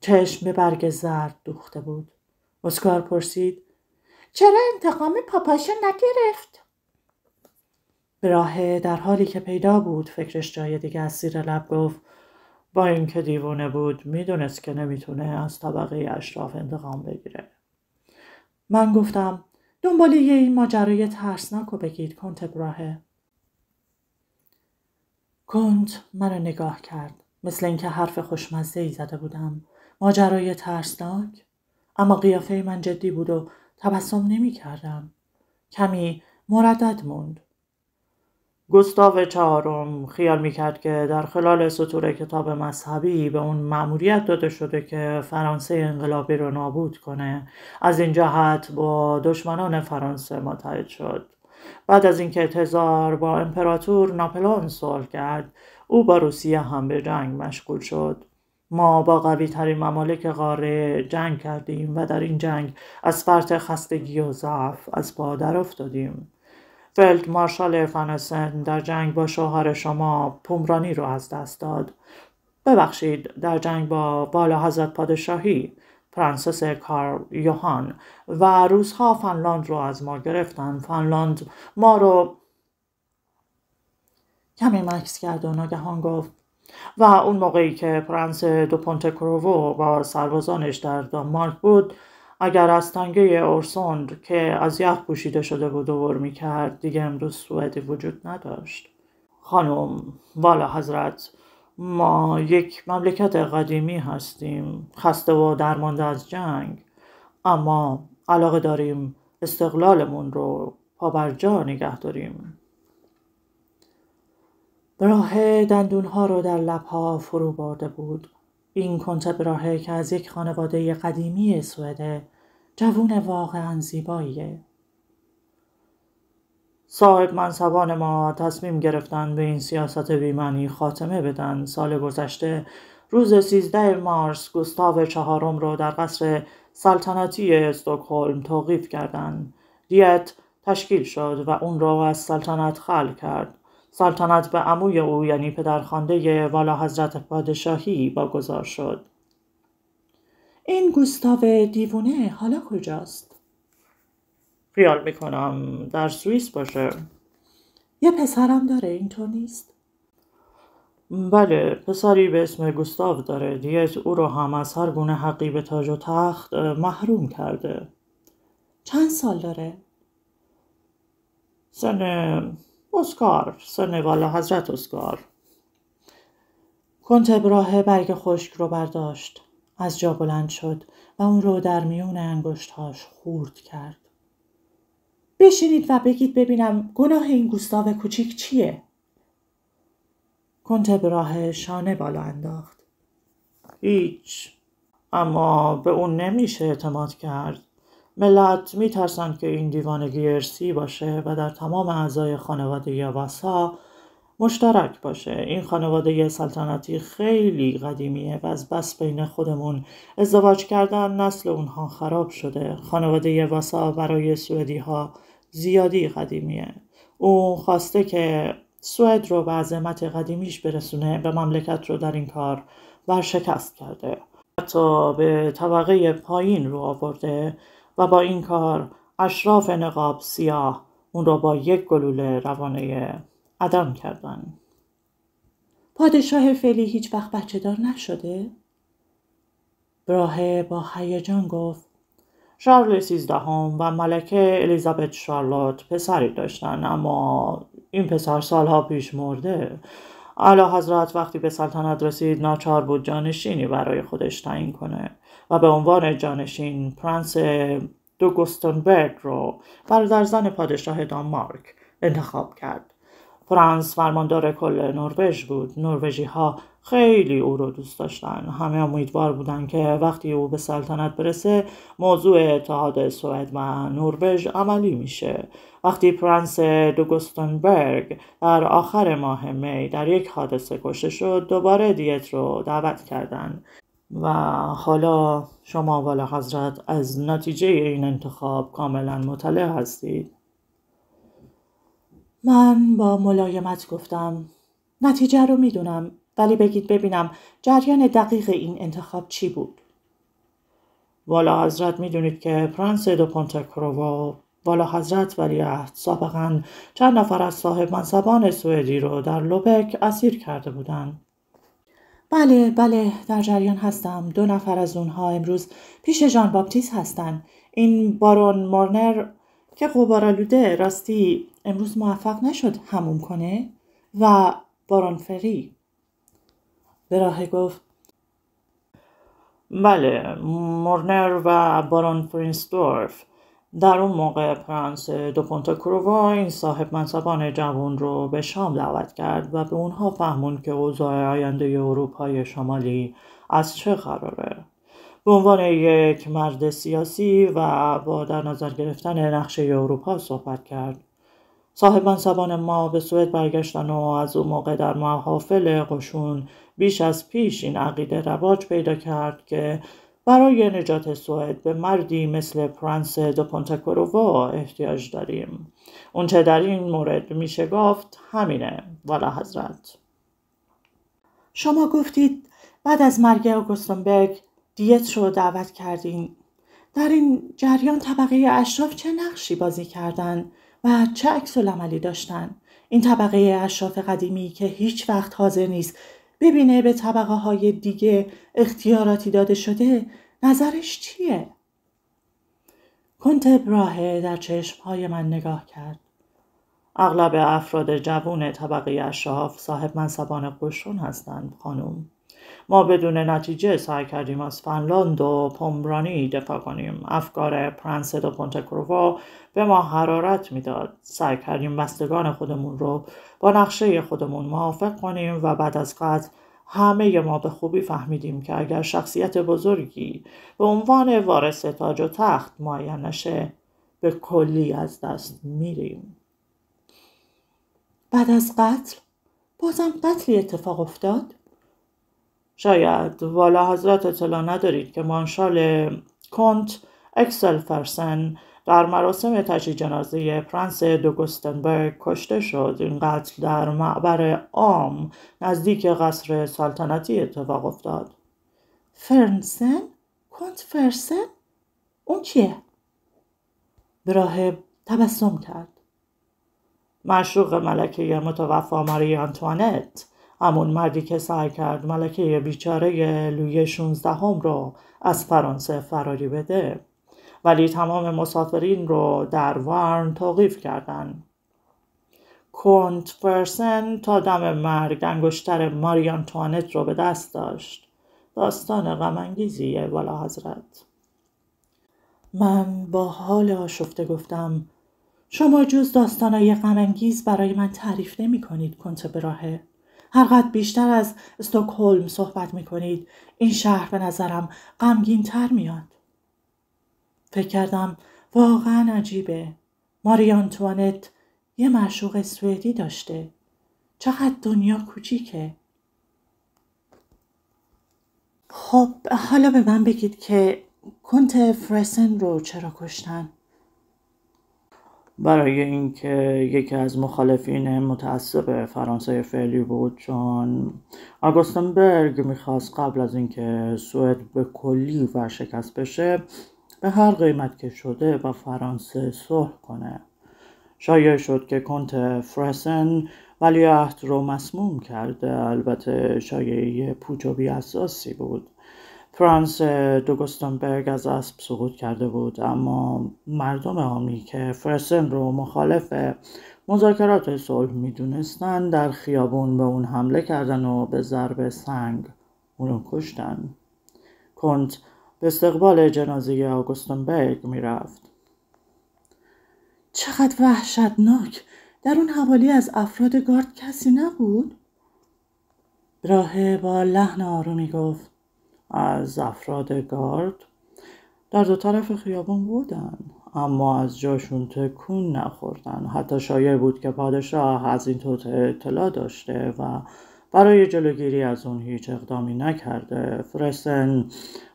چشم به برگ زرد دوخته بود. اسکار پرسید چرا انتقام پاپاشو نگرفت؟ براهه در حالی که پیدا بود فکرش جای دیگه از زیر لب گفت با اینکه دیوانه بود میدونست که نمیتونه از طبقه اشراف انتقام بگیره. من گفتم دنبال این ماجرای ترسناک رو بگید کنت براهه. کنت منو نگاه کرد مثل اینکه حرف خوشمزه‌ای زده بودم. ماجرای ترسناک؟ اما قیافه من جدی بود و تبسم نمی کردم. کمی مردد موند. گوستاو چهارم خیال میکرد که در خلال سطور کتاب مذهبی به اون مأموریت داده شده که فرانسه انقلابی رو نابود کنه. از این جهت با دشمنان فرانسه متحد شد. بعد از اینکه تزار با امپراتور ناپلئون صلح کرد، او با روسیه هم به جنگ مشغول شد. ما با قوی ترین ممالک قاره جنگ کردیم و در این جنگ از فرط خستگی و ضعف از پا در افتادیم. فیلد مارشال فانسن در جنگ با شوهر شما پومرانی رو از دست داد. ببخشید، در جنگ با والا حضرت پادشاهی پرنسس کارل یوهان و روس‌ها فنلاند رو از ما گرفتن. فنلاند ما رو کمی مکث کرد و ناگهان گفت و اون موقعی که پرنس دو پونتکروو با سربازانش در دانمارک بود، اگر از تنگه اورسوند که از یخ پوشیده شده بود عبور می‌کرد، دیگه امروز سوئدی وجود نداشت. خانم، والا حضرت، ما یک مملکت قدیمی هستیم، خسته و درمانده از جنگ، اما علاقه داریم استقلالمون رو پابرجا نگه داریم. براهه دندونها رو در لبها فرو برده بود. این کنته براهه که از یک خانواده قدیمی سوئده، جوون واقعا زیباییه. صاحب منصبان ما تصمیم گرفتن به این سیاست بی‌معنی خاتمه بدن. سال گذشته روز 13 مارس گوستاو چهارم رو در قصر سلطنتی استکهلم توقیف کردند. دیت تشکیل شد و اون رو از سلطنت خلع کرد. سلطنت به عموی او یعنی پدرخوانده والا حضرت پادشاهی واگذار شد. این گوستاو دیوونه حالا کجاست؟ خیال میکنم در سوئیس باشه. یه پسرم داره، اینطور نیست؟ بله، پسری به اسم گوستاو داره. دیت او رو هم از هر گونه حقی به تاج و تخت محروم کرده. چند سال داره؟ سن والا حضرت اسکار. کنته براهه برگ خشک رو برداشت، از جا بلند شد و اون رو در میون انگشتهاش خورد کرد. بشینید و بگید ببینم گناه این گوستاو کوچیک چیه؟ کنته براهه شانه بالا انداخت. هیچ، اما به اون نمیشه اعتماد کرد. ملت میترسن که این دیوانگی ارثی باشه و در تمام اعضای خانواده یواسا مشترک باشه. این خانواده سلطنتی خیلی قدیمیه و از بس بین خودمون ازدواج کردن نسل اونها خراب شده. خانواده یواسا برای سوئدی ها زیادی قدیمیه. اون خواسته که سوئد رو به عظمت قدیمیش برسونه و مملکت رو در این کار ورشکست کرده. حتی به طبقه پایین رو آورده و با این کار اشراف نقاب سیاه اون رو با یک گلوله روانه عدم کردن. پادشاه فعلی هیچ وقت بچه دار نشده؟ براهه با هیجان گفت شارل 13 و ملکه الیزابت شارلوت پسری داشتن، اما این پسر سالها پیش مرده. اعلی حضرت وقتی به سلطنت رسید ناچار بود جانشینی برای خودش تعیین کنه و به عنوان جانشین پرنس دو گوستنبرگ رو برادر زن پادشاه دانمارک انتخاب کرد. پرنس فرماندار کل نروژ بود. نروژی ها خیلی او رو دوست داشتن. همه امیدوار بودن که وقتی او به سلطنت برسه موضوع اتحاد سوئد و نروژ عملی میشه. وقتی پرنس دو گوستنبرگ در آخر ماه می در یک حادثه کشته شد، دوباره دیت رو دعوت کردن و حالا شما والا حضرت از نتیجه این انتخاب کاملا مطلع هستید. من با ملایمت گفتم نتیجه رو میدونم، ولی بگید ببینم جریان دقیق این انتخاب چی بود؟ والا حضرت میدونید که پرنس دو پونتکروو والا حضرت ولیعهد سابقا چند نفر از صاحب منصبان سوئدی رو در لوبک اسیر کرده بودن. بله در جریان هستم. 2 نفر از اونها امروز پیش ژان باپتیست هستن. این بارون مورنر که غبارآلوده راستی امروز موفق نشد حموم کنه و بارون فری. براهه گفت بله، مورنر و بارون فرینسدورف. در اون موقع پرنس دو پونتکروو این صاحب منصبان جوان رو به شام دعوت کرد و به اونها فهموند که اوضاع آینده اروپای شمالی از چه قراره. به عنوان یک مرد سیاسی و با در نظر گرفتن نقشه اروپا صحبت کرد. صاحب منصبان ما به سوئد برگشتن و از اون موقع در محافل قشون بیش از پیش این عقیده رواج پیدا کرد که برای نجات سوئد به مردی مثل پرنس دو پونتکروو احتیاج داریم. اونچه در این مورد میشه گفت همینه والا حضرت. شما گفتید بعد از مرگ اوگوستنبرگ دیت رو دعوت کردین. در این جریان طبقه اشراف چه نقشی بازی کردن و چه عکس‌العملی داشتن؟ این طبقه اشراف قدیمی که هیچ وقت حاضر نیست ببینه به طبقه های دیگه اختیاراتی داده شده، نظرش چیه؟ کنت براهه در چشمهای من نگاه کرد. اغلب افراد جوان طبقه اشراف صاحب منصبان قشون هستند خانم. ما بدون نتیجه سعی کردیم از فنلاند و پومرانی دفاع کنیم. افکار پرنس دو پونتکرووا به ما حرارت میداد. سعی کردیم بستگان خودمون رو با نقشه خودمون موافق کنیم و بعد از قتل همه ما به خوبی فهمیدیم که اگر شخصیت بزرگی به عنوان وارث تاج و تخت معین نشه، به کلی از دست میریم. بعد از قتل؟ بازم قتلی اتفاق افتاد؟ شاید والا حضرت اطلاع ندارید که مارشال کنت اکسل فرسن در مراسم تجهیز جنازه پرنس دوگستنبرگ کشته شد. این قتل در معبر عام نزدیک قصر سلطنتی اتفاق افتاد. فرسن؟ کنت فرسن؟ اون کیه؟ براهه تبسم کرد. معشوق ملکه متوفا ماری آنتوانت، همون مردی که سعی کرد ملکه بیچاره لویی 16 رو از فرانسه فراری بده، ولی تمام مسافرین رو در وارن توقیف کردن. کنت فرسن تا دم مرگ انگشتر ماری آنتوانت رو به دست داشت. داستان غم‌انگیزیه والا حضرت. من با حال آشفته گفتم شما جز داستانای غم‌انگیز برای من تعریف نمی کنید کنت براهه. هرقدر بیشتر از استکهلم صحبت می کنید این شهر به نظرم غمگین تر میاد. فکر کردم واقعا عجیبه. ماری آنتوانت یه معشوق سوئدی داشته. چقدر دنیا کوچیکه. خب حالا به من بگید که کنت فرسن رو چرا کشتن؟ برای اینکه یکی از مخالفین متعصب فرانسه فعلی بود، چون آگوستنبرگ میخواست قبل از اینکه سوئد به کلی ورشکست بشه به هر قیمت که شده با فرانسه صلح کنه. شایع شد که کنت فرسن ولیعهد رو مسموم کرده. البته شایعه پوچ و بی اساسی بود. پرنس دوگستنبرگ از اسب سقوط کرده بود، اما مردم عامی که فرسن رو مخالف مذاکرات صلح میدونستن در خیابون به اون حمله کردن و به ضرب سنگ اونو کشتن. کنت به استقبال جنازه آگوستنبرگ میرفت. چقدر وحشتناک! در اون حوالی از افراد گارد کسی نبود؟ براهه با لحن آرومی گفت از افراد گارد در دو طرف خیابان بودن، اما از جاشون تکون نخوردن. حتی شایع بود که پادشاه از این توطئه اطلاع داشته و برای جلوگیری از اون هیچ اقدامی نکرده. فرسن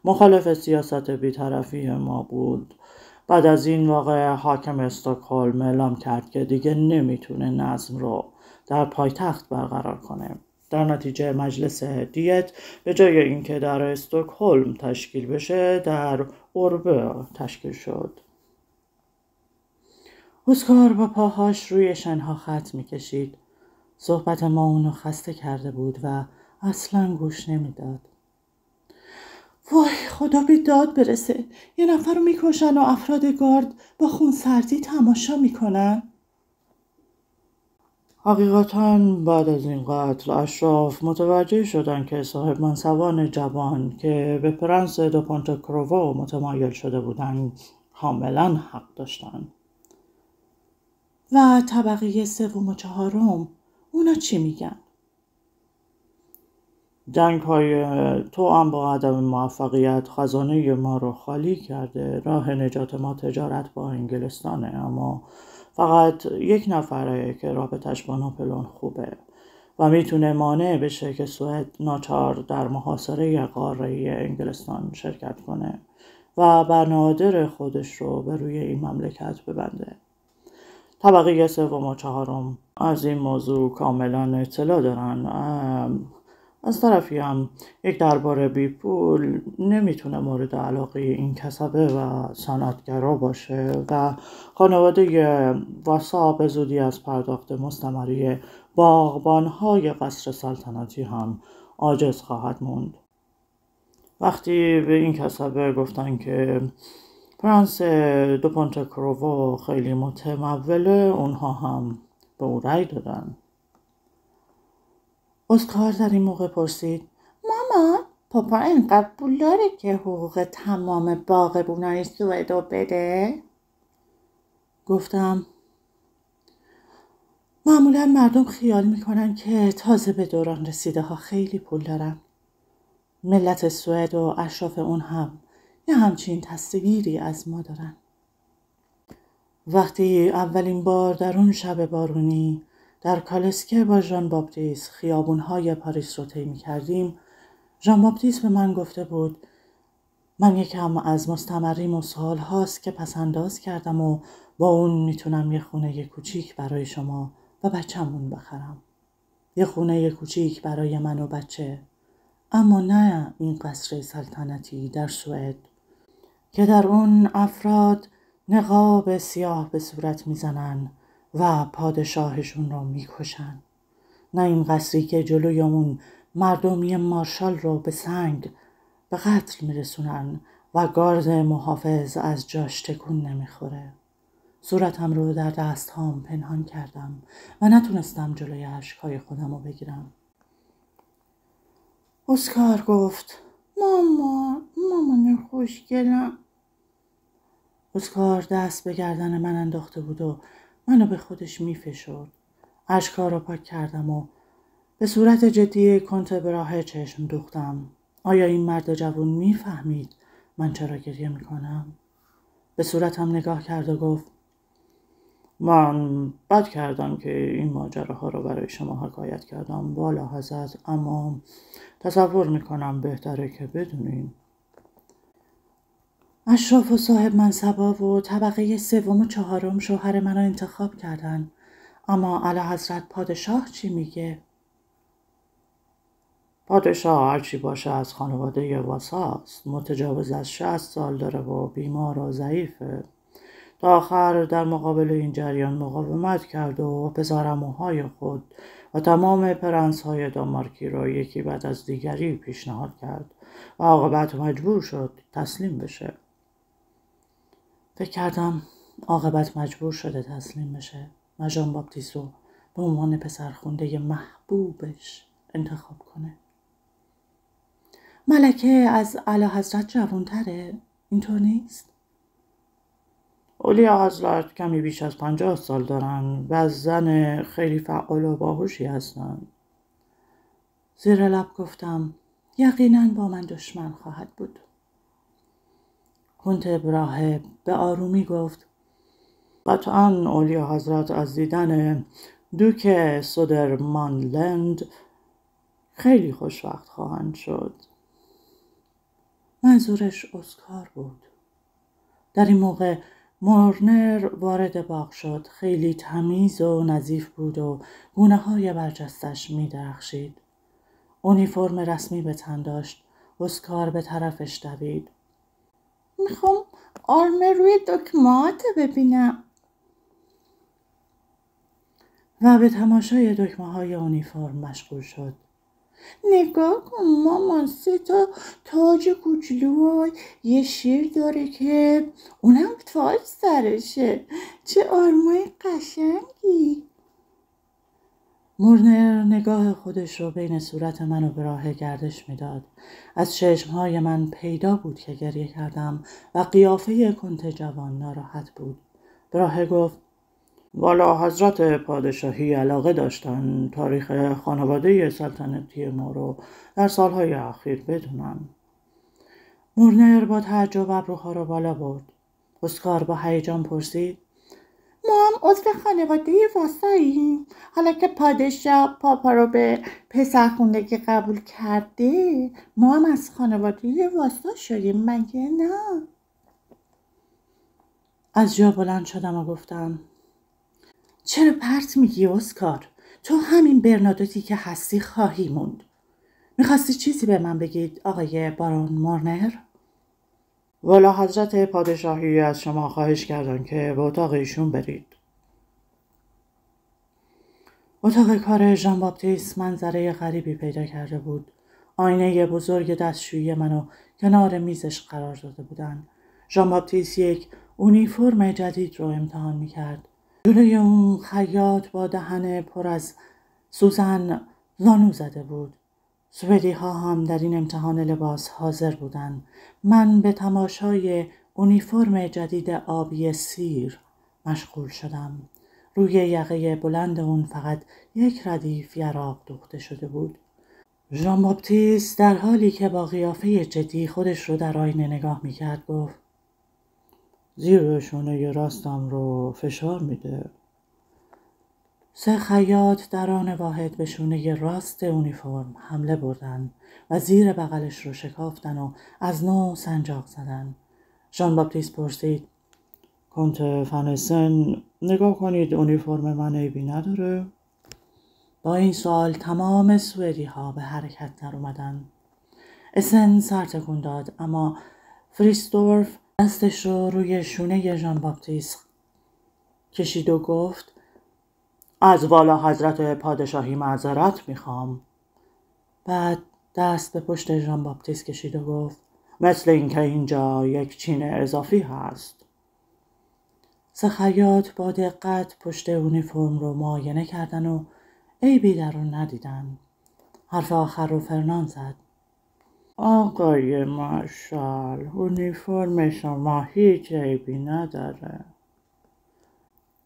مخالف سیاست بی‌طرفی ما بود. بعد از این واقعه حاکم استکهلم اعلام کرد که دیگه نمیتونه نظم رو در پایتخت برقرار کنه. در نتیجه مجلس دیت به جای اینکه در استکهلم تشکیل بشه در اوربه تشکیل شد. اسکار با پاهاش روی شنها خط میکشید. صحبت ما اونو خسته کرده بود و اصلا گوش نمیداد. وای خدا به داد برسه. یه نفر رو میکشن و افراد گارد با خونسردی تماشا میکنن. حقیقتاً بعد از این قتل اشراف متوجه شدند که صاحب منصبان جوان که به پرنس دو پونتکرووا متمایل شده بودند کاملاً حق داشتند. و طبقه سوم و چهارم اونا چی میگن؟ جنگ‌های توأم با عدم موفقیت خزانه ما رو خالی کرده. راه نجات ما تجارت با انگلستانه، اما فقط یک نفره که رابطش با ناپلئون خوبه و میتونه مانع بشه که سوئد ناچار در محاصره قاره انگلستان شرکت کنه و بنادر خودش رو به روی این مملکت ببنده. طبقه سوم و چهارم از این موضوع کاملا اطلاع دارن. از طرفی هم یک دربار بی پول نمیتونه مورد علاقه این کسبه و صنعتگرا باشه و خانواده واسا به زودی از پرداخت مستمری باغبانهای قصر سلطنتی هم عاجز خواهد موند. وقتی به این کسبه گفتن که پرنس دو پونت کروو خیلی متموله، اونها هم به او رأی دادن. اسکار در این موقع پرسید: مامان، پاپا اینقدر پول داره که حقوق تمام باغبونای سوئدو بده؟ گفتم: معمولا مردم خیال میکنن که تازه به دوران رسیده ها خیلی پول دارن. ملت سوئد و اشراف اون هم یه همچین تصویری از ما دارن. وقتی اولین بار در اون شب بارونی در کالسکه با ژان باپتیس خیابون‌های پاریس رو طی می‌کردیم، ژان باپتیس به من گفته بود من یکم از مستمریم و سال هاست که پسنداز کردم و با اون میتونم یه خونه کوچیک برای شما و بچه‌مون بخرم. یه خونه کوچیک برای من و بچه، اما نه این قصر سلطنتی در سوئد که در اون افراد نقاب سیاه به صورت میزنن و پادشاهشون رو میکشن. نه این قصری که جلوی اون مردمی مارشال رو به سنگ به قتل میرسونن و گارد محافظ از جاش تکون نمیخوره. صورتم رو در دستهام پنهان کردم و نتونستم جلوی اشک‌های خودم رو بگیرم. اسکار گفت: مامان خوشگلم. اسکار دست به گردن من انداخته بود و منو به خودش میفشرد. اشک‌ها رو پاک کردم و به صورت جدی کنت براهه چشم دوختم. آیا این مرد جوان میفهمید من چرا گریه میکنم؟ به صورتم نگاه کرد و گفت: من بد کردم که این ماجراها رو برای شما حکایت کردم والا حضرت، اما تصور میکنم بهتره که بدونین اشراف و صاحب منصبا و طبقه سوم و چهارم شوهر منو انتخاب کردن، اما اعلیحضرت پادشاه چی میگه؟ پادشاه هرچی باشه از خانواده واساست، متجاوز از 60 سال داره و بیمار و ضعیفه. تا آخر در مقابل این جریان مقاومت کرد و پسرعموهای خود و تمام پرنس‌های دانمارکی را یکی بعد از دیگری پیشنهاد کرد و عاقبت مجبور شد تسلیم بشه. فکر کردم عاقبت مجبور شده تسلیم بشه و ژان باپتیس رو به عنوان پسرخونده محبوبش انتخاب کنه. ملکه از اعلیحضرت جوان‌تره، اینطور نیست؟ اولیا حضرت کمی بیش از 50 سال دارن و زن خیلی فعال و باهوشی هستن. زیر لب گفتم: یقیناً با من دشمن خواهد بود. کنت براهه به آرومی گفت: قطعاً اولیا حضرت از دیدن دوک سودرمانلند خیلی خوشوقت خواهند شد. منظورش اسکار بود. در این موقع مورنر وارد باغ شد. خیلی تمیز و نظیف بود و گونه های برجستش می درخشید. اونیفرم رسمی به تن داشت. اسکار به طرفش دوید: میخوام آرم روی دکمه‌هات ببینم. و به تماشای دکمه‌های اونیفرم مشغول شد. نگاه کن مامان، 3 تاج کوچولو و یه شیر داره که اونم تاج سرشه. چه آرمای قشنگی. مورنر نگاه خودش رو بین صورت من و براهه گردش میداد. از چشمهای من پیدا بود که گریه کردم و قیافه کنت جوان ناراحت بود. براهه گفت: والا حضرت پادشاهی علاقه داشتن تاریخ خانواده سلطنتی ما رو در سالهای اخیر بدونن. مورنر با تعجب ابروها رو بالا برد. اسکار با هیجان پرسید: ما هم عضو خانواده واساییم؟ حالا که پادشاه پاپا رو به پسرخوندگی قبول کرده، ما هم از خانواده واسا شدیم، مگه نه؟ از جا بلند شدم و گفتم: چرا پرت میگی اسکار؟ تو همین برنادوتی که هستی خواهی موند. میخواستی چیزی به من بگید آقای بارون مورنر؟ والا حضرت پادشاهی از شما خواهش کردن که به اتاق ایشون برید. اتاق کار ژان باپتیس منظره غریبی پیدا کرده بود. آینه بزرگ دستشویی منو کنار میزش قرار داده بودن. ژان باپتیس یک اونیفرم جدید رو امتحان میکرد. جلوی اون خیاط با دهن پر از سوزن زانو زده بود. سوئدی ها هم در این امتحان لباس حاضر بودند. من به تماشای اونیفرم جدید آبی سیر مشغول شدم. روی یقه بلند اون فقط یک ردیف یراق دوخته شده بود. ژان باپتیس در حالی که با قیافه جدی خودش رو در آینه نگاه میکرد گفت: زیر شونه راستم رو فشار میده. 3 خیاط در آن واحد به شونه راست اونیفرم حمله بردن و زیر بغلش رو شکافتن و از نو سنجاق زدن. ژان باپتیس پرسید: کنت فنسن، نگاه کنید اونیفرم من عیبی نداره؟ با این سوال تمام سوئدی ها به حرکت در اومدن. اسن سر تکون داد، اما فریستورف دستش رو روی شونه ژان باپتیس کشید و گفت: از والا حضرت پادشاهی معذرت میخوام. بعد دست به پشت ژان باپتیس کشید و گفت: مثل اینکه اینجا یک چین اضافی هست. 3 خیاط با دقت پشت اونیفرم رو معاینه کردن و عیبی در اون ندیدن. حرف آخر رو فرنان زد: آقای مارشال، اونیفرم شما هیچ عیبی نداره.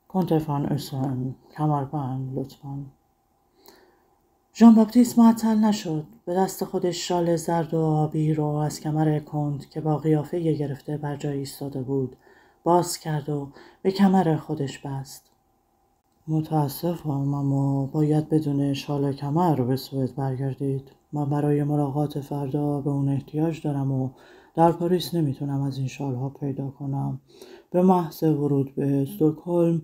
کنت فان اسن، کمربند لطفاً. ژان باپتیس معطل نشد. به دست خودش شال زرد و آبی رو از کمر کنت که با قیافه گرفته بر جای ایستاده بود باز کرد و به کمر خودش بست. متاسفم، اما باید بدون شال کمر به سوئد برگردید. من برای ملاقات فردا به اون احتیاج دارم و در پاریس نمیتونم از این شالها پیدا کنم. به محض ورود به استکهلم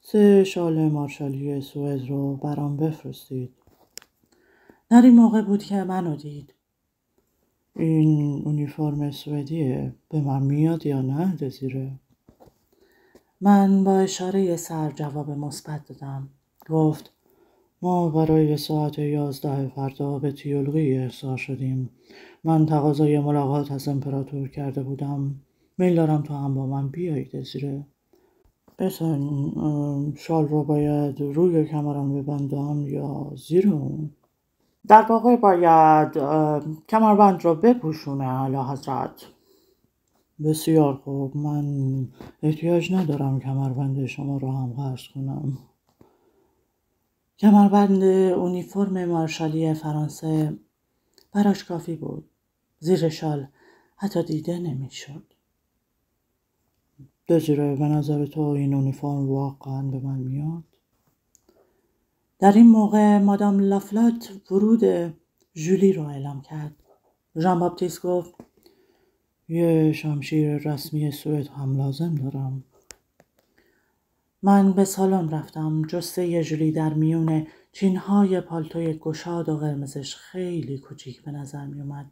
3 شال مارشالی سوئد رو برام بفرستید. در این موقع بود که منو دید. این اونیفرم سوئدیه، به من میاد یا نه دزیره؟ من با اشاره سر جواب مثبت دادم. گفت: ما برای ساعت 11 فردا به تیولقی ارسال شدیم. من تقاضای ملاقات از امپراتور کرده بودم. میل دارم تو هم با من بیایی دزیره. اسن، شال رو باید روی کمرم ببندم یا زیر اون؟ در واقع باید کمربند رو بپوشونه اعلی حضرت. بسیار خوب، من احتیاج ندارم کمربند شما رو هم قرض کنم. کمربند اونیفرم مارشالی فرانسه براش کافی بود. زیر شال حتی دیده نمیشد. دزیره، به نظر تو این اونیفرم واقعا به من میاد؟ در این موقع مادام لافلات ورود ژولی رو اعلام کرد. ژان باپتیس گفت: یه شمشیر رسمی سوئد هم لازم دارم. من به سالن رفتم. جثه ژولی در میون چینهای پالتوی گشاد و قرمزش خیلی کوچیک به نظر می اومد.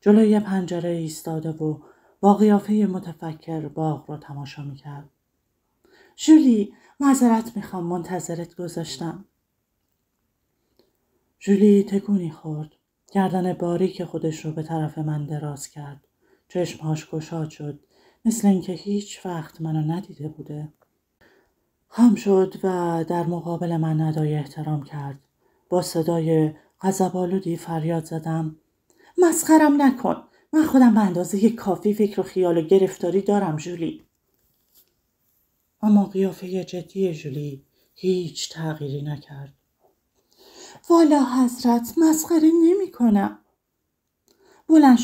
جلوی پنجره ایستاده و با قیافه متفکر باغ رو تماشا می کرد. ژولی، معذرت میخوام منتظرت گذاشتم. ژولی تکونی خورد. گردن باریک خودش رو به طرف من دراز کرد. چشمهاش گشاد شد، مثل اینکه هیچ وقت منو ندیده بوده. خم شد و در مقابل من ادای احترام کرد. با صدای غضب‌آلودی فریاد زدم: مسخرم نکن. من خودم به اندازه کافی فکر و خیال و گرفتاری دارم ژولی. اما قیافه جدی ژولی هیچ تغییری نکرد. والا حضرت، مسخره نمی کنم. بلند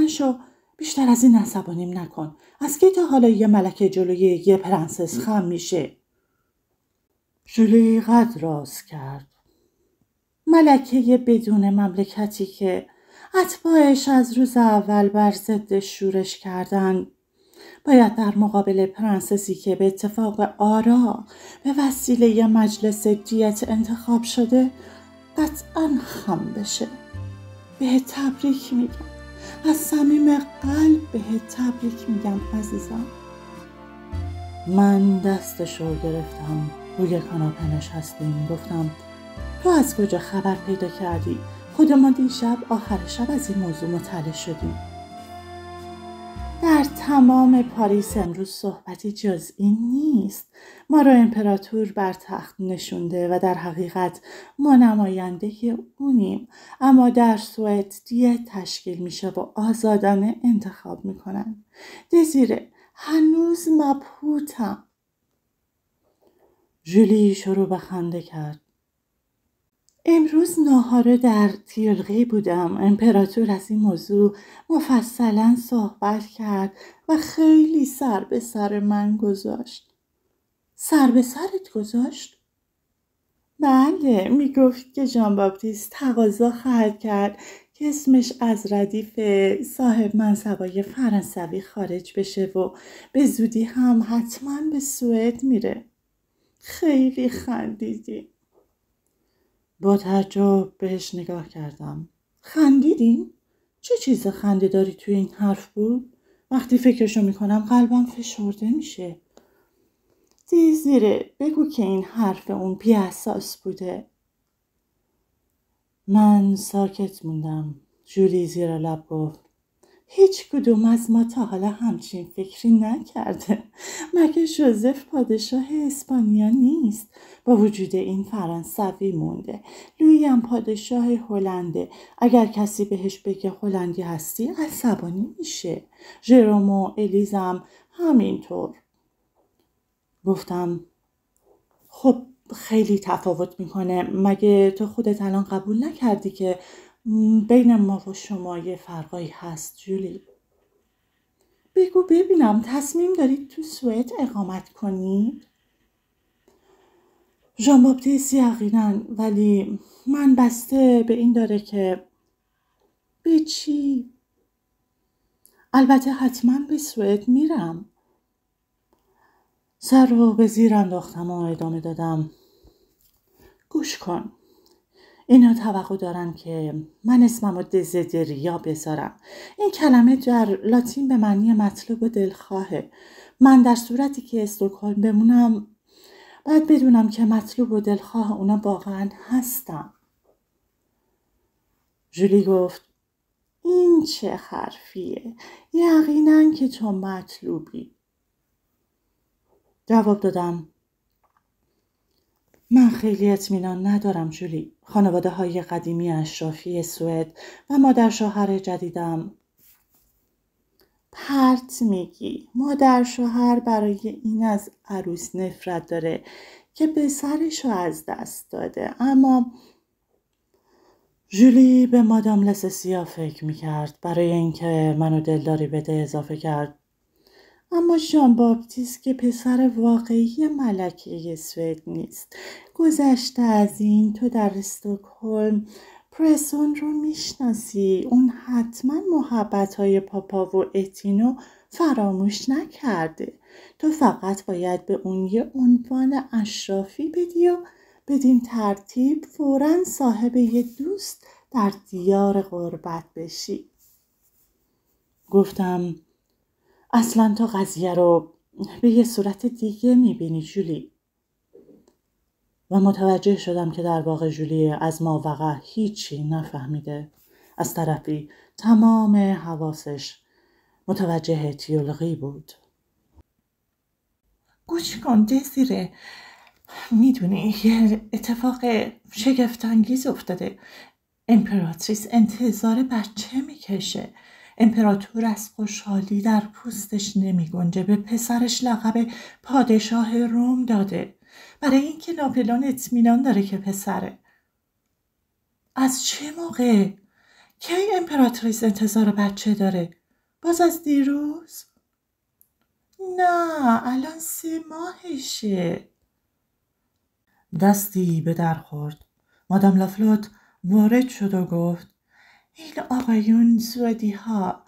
شو. بیشتر از این عصبانیم نکن. از کی تا حالا یه ملکه جلوی یه پرنسس خم میشه؟ ژولی قد راست کرد. ملکه بدون مملکتی که اتباعش از روز اول بر ضد شورش کردن باید در مقابل پرنسسی که به اتفاق آرا به وسیله مجلس دیت انتخاب شده قطعاً خم بشه. به تبریک میگم. از صمیم قلب به تبریک میگم عزیزم. من دستشو گرفتم. روی کاناپه نشستیم. گفتم: تو از کجا خبر پیدا کردی خودمان دیشب آخر شب از این موضوع مطلع شدیم. در تمام پاریس امروز صحبتی جز این نیست. ما را امپراتور بر تخت نشونده و در حقیقت ما نماینده اونیم، اما در سوئد دیت تشکیل میشه و آزادانه انتخاب میکنن. دزیره، هنوز مبهوتم. ژولی شروع به خنده کرد. امروز ناهار در تیلقی بودم. امپراتور از این موضوع مفصلا صحبت کرد و خیلی سر به سر من گذاشت. سر به سرت گذاشت؟ بله، میگفت که ژان باپتیست تقاضا خواهد کرد که اسمش از ردیف صاحب منصبای فرانسوی خارج بشه و به زودی هم حتما به سوئد میره. خیلی خندیدی. با تعجب بهش نگاه کردم. خندیدین؟ چه چیز خنده داری توی این حرف بود؟ وقتی فکرشو میکنم قلبم فشرده میشه. دیزیره، بگو که این حرف اون بی اساس بوده. من ساکت موندم. ژولی زیر لب گفت هیچ کدوم از ما تا حالا همچین فکری نکرده. مگه ژوزف پادشاه اسپانیا نیست؟ با وجود این فرانسوی مونده. لویی هم پادشاه هلنده. اگر کسی بهش بگه هلندی هستی عصبانی میشه. ژروم و الیزم همینطور. گفتم خب خیلی تفاوت میکنه. مگه تو خودت الان قبول نکردی که بین ما و شما یه فرقایی هست ژولی؟ بگو ببینم، تصمیم دارید تو سوئد اقامت کنید؟ ژان باپتیست یقینا، ولی من بسته به این داره که به چی؟ البته حتما به سوئد میرم. سر رو به زیر انداختم و ادامه دادم. گوش کن. اینا توقع دارن که من اسمم رو دزیدریا بذارم. این کلمه در لاتین به معنی مطلوب و دلخواهه. من در صورتی که استکهلم بمونم باید بدونم که مطلوب و دلخواه اونا واقعا هستم. ژولی گفت این چه حرفیه؟ یقینا که تو مطلوبی. جواب دادم من خیلی اطمینان ندارم ژولی. خانواده های قدیمی اشرافی سوئد و مادر شوهر جدیدم. پرت میگی. مادر شوهر برای این از عروس نفرت داره که پسرشو از دست داده. اما ژولی به مادام لسسیا فکر میکرد. برای اینکه منو دلداری بده اضافه کرد اما ژان باپتیست که پسر واقعی ملکه سوئد نیست. گذشته از این تو در استکهلم پرسون رو میشناسی. اون حتما محبت‌های پاپا و اتینو فراموش نکرده. تو فقط باید به اون یه عنوان اشرافی بدی و بدین ترتیب فوراً صاحب یه دوست در دیار غربت بشی. گفتم اصلا تو قضیه رو به یه صورت دیگه میبینی ژولی. و متوجه شدم که در واقع ژولی از ماوقع هیچی نفهمیده. از طرفی تمام حواسش متوجه تیلقی بود. گوش کن دزیره، میدونی یه اتفاق شگفت‌انگیز افتاده. امپراتریس انتظار بچه میکشه. امپراتور از خوشحالی در پوستش نمیگنجه. به پسرش لقب پادشاه روم داده برای اینکه ناپلئون اطمینان داره که پسره. از چه موقع؟ کی امپراتریس انتظار بچه داره؟ باز از دیروز؟ نه، الان 3 ماهشه. دستی به در خورد. مادام لافلوت وارد شد و گفت این آقایون سوئدی ها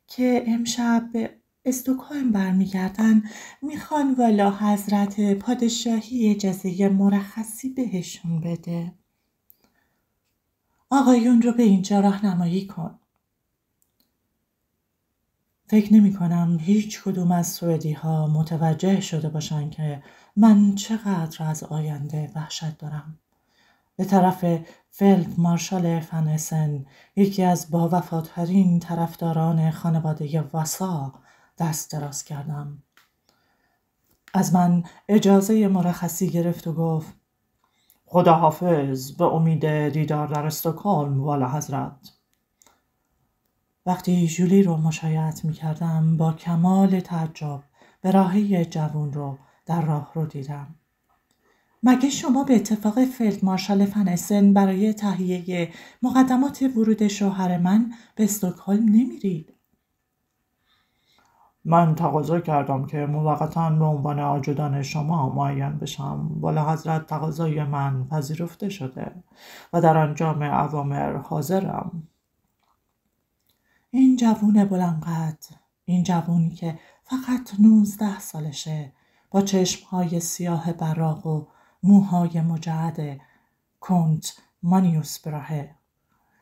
که امشب به استکهلم برمیگردن میخوان والا حضرت پادشاهی اجازه مرخصی بهشون بده. آقایون رو به اینجا راهنمایی کن. فکر نمی کنم هیچ کدوم از سوئدی ها متوجه شده باشن که من چقدر از آینده وحشت دارم. به طرف فیلد مارشال فنسن، یکی از باوفاترین طرفداران خانواده واسا، دست دراز کردم. از من اجازه مرخصی گرفت و گفت: خداحافظ، به امید دیدار در استکهلم والا حضرت. وقتی جولی رو مشایعت می کردم با کمال تعجب به راهی جوون رو در راه رو دیدم. مگه شما به اتفاق فیلد مارشال فنسن برای تهیه مقدمات ورود شوهر من به استکهلم نمیرید؟ من تقاضا کردم که موقتاً به عنوان آجودان شما معین بشم. والا حضرت، تقاضای من پذیرفته شده و در انجام اوامر حاضرم. این جوون بلندقد، این جوونی که فقط 19 سالشه، با چشمهای سیاه براق و موهای مجعد کنت مانیوس براهه،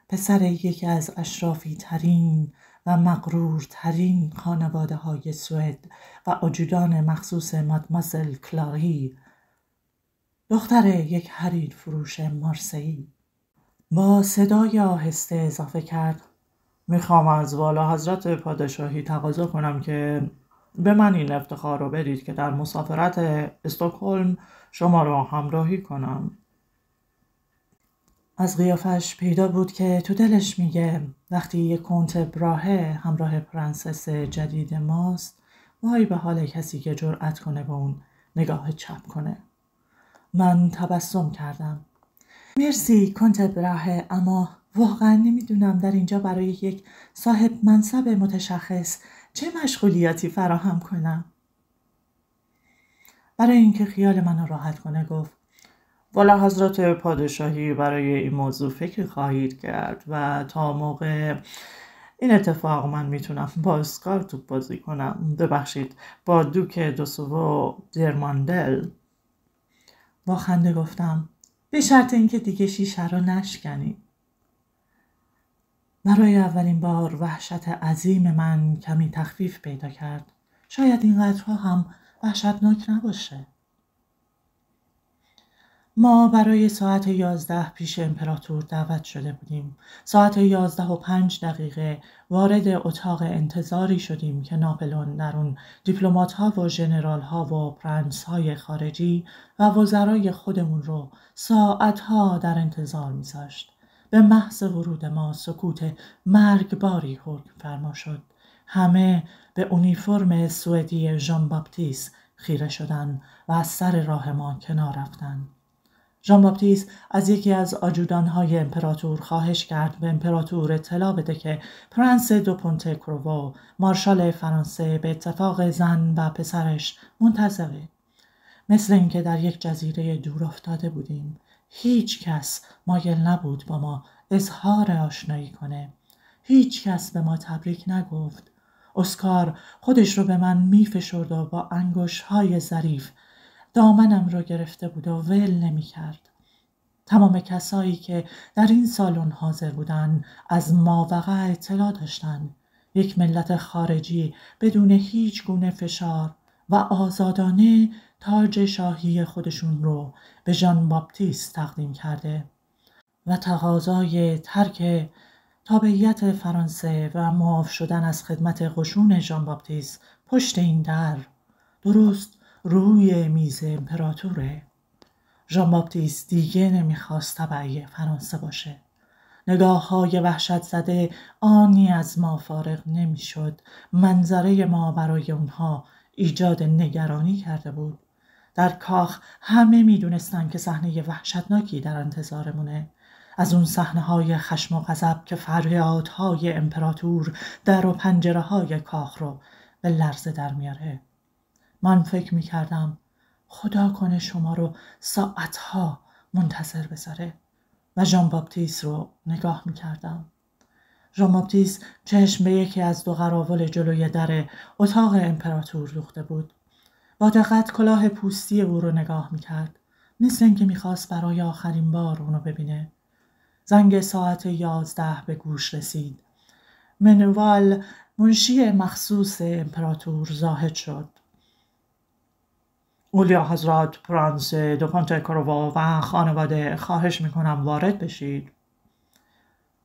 پسر یکی از اشرافی ترین و مغرورترین خانواده های سوئد و آجودان مخصوص مادمازل کلاری، دختر یک حریر فروش مارسی. با صدای آهسته اضافه کرد: میخوام از والا حضرت پادشاهی تقاضا کنم که به من این افتخار رو بدید که در مسافرت استکهلم شما را همراهی کنم. از قیافش پیدا بود که تو دلش میگه وقتی یک کنت براهه همراه پرنسس جدید ماست، وای به حال کسی که جرأت کنه به اون نگاه چپ کنه. من تبسم کردم. مرسی کنت براهه، اما واقعا نمیدونم در اینجا برای یک صاحب منصب متشخص چه مشغولیاتی فراهم کنم. برای اینکه خیال منو راحت کنه گفت: والا حضرت پادشاهی برای این موضوع فکر خواهید کرد و تا موقع این اتفاق من میتونم با اسکار توپ بازی کنم. ببخشید، با دوک دوسوو درماندل. با خنده گفتم: به شرط اینکه دیگه شیشه رو نشکنی. برای اولین بار وحشت عظیم من کمی تخفیف پیدا کرد. شاید اینقدرها هم وحشتناک نباشه. ما برای ساعت 11 پیش امپراتور دعوت شده بودیم. ساعت 11:05 وارد اتاق انتظاری شدیم که ناپلئون در اون دیپلمات‌ها و ژنرال‌ها و پرنس‌های خارجی و وزرای خودمون رو ساعت‌ها در انتظار می‌ذاشت. به محض ورود ما سکوت مرگباری حکم فرما شد. همه به اونیفرم سوئدی ژان باپتیست خیره شدند و از سر راه ما کنار رفتند. ژان باپتیست از یکی از آجودانهای امپراتور خواهش کرد به امپراتور اطلاع بده که پرنس دو پونته کروو، مارشال فرانسه، به اتفاق زن و پسرش منتظره. مثل اینکه در یک جزیره دور افتاده بودیم. هیچ کس مایل نبود با ما اظهار آشنایی کنه. هیچ کس به ما تبریک نگفت. اسکار خودش رو به من میفشرد و با انگشت‌های ظریف دامنم رو گرفته بود و ول نمی کرد. تمام کسایی که در این سالن حاضر بودن از ماوقع اطلاع داشتن. یک ملت خارجی بدون هیچ گونه فشار و آزادانه تاج شاهی خودشون رو به ژان باپتیست تقدیم کرده و تقاضای ترک تابعیت فرانسه و معاف شدن از خدمت قشون ژان باپتیست پشت این در درست روی میز امپراتوره. ژان باپتیست دیگه نمیخواست تبعی فرانسه باشه. نگاه‌های وحشت زده آنی از ما فارغ نمیشد. منظره ما برای اونها ایجاد نگرانی کرده بود. در کاخ همه میدونستن که صحنه وحشتناکی در انتظارمونه. از اون صحنه‌های خشم و غضب که فریادهای امپراتور در و پنجره‌های کاخ رو به لرزه در میاره. من فکر میکردم خدا کنه شما رو ساعتها منتظر بذاره و ژان باپتیست رو نگاه میکردم. ژان باپتیست چشم به یکی از دو قراول جلوی در اتاق امپراتور دوخته بود. با دقت کلاه پوستی او رو نگاه میکرد. مثل اینکه میخواست برای آخرین بار اونو ببینه. زنگ ساعت 11 به گوش رسید. منوال منشی مخصوص امپراتور زاهد شد. اولیا حضرات پرنس دو پونت کرووا و خانواده خواهش میکنم وارد بشید.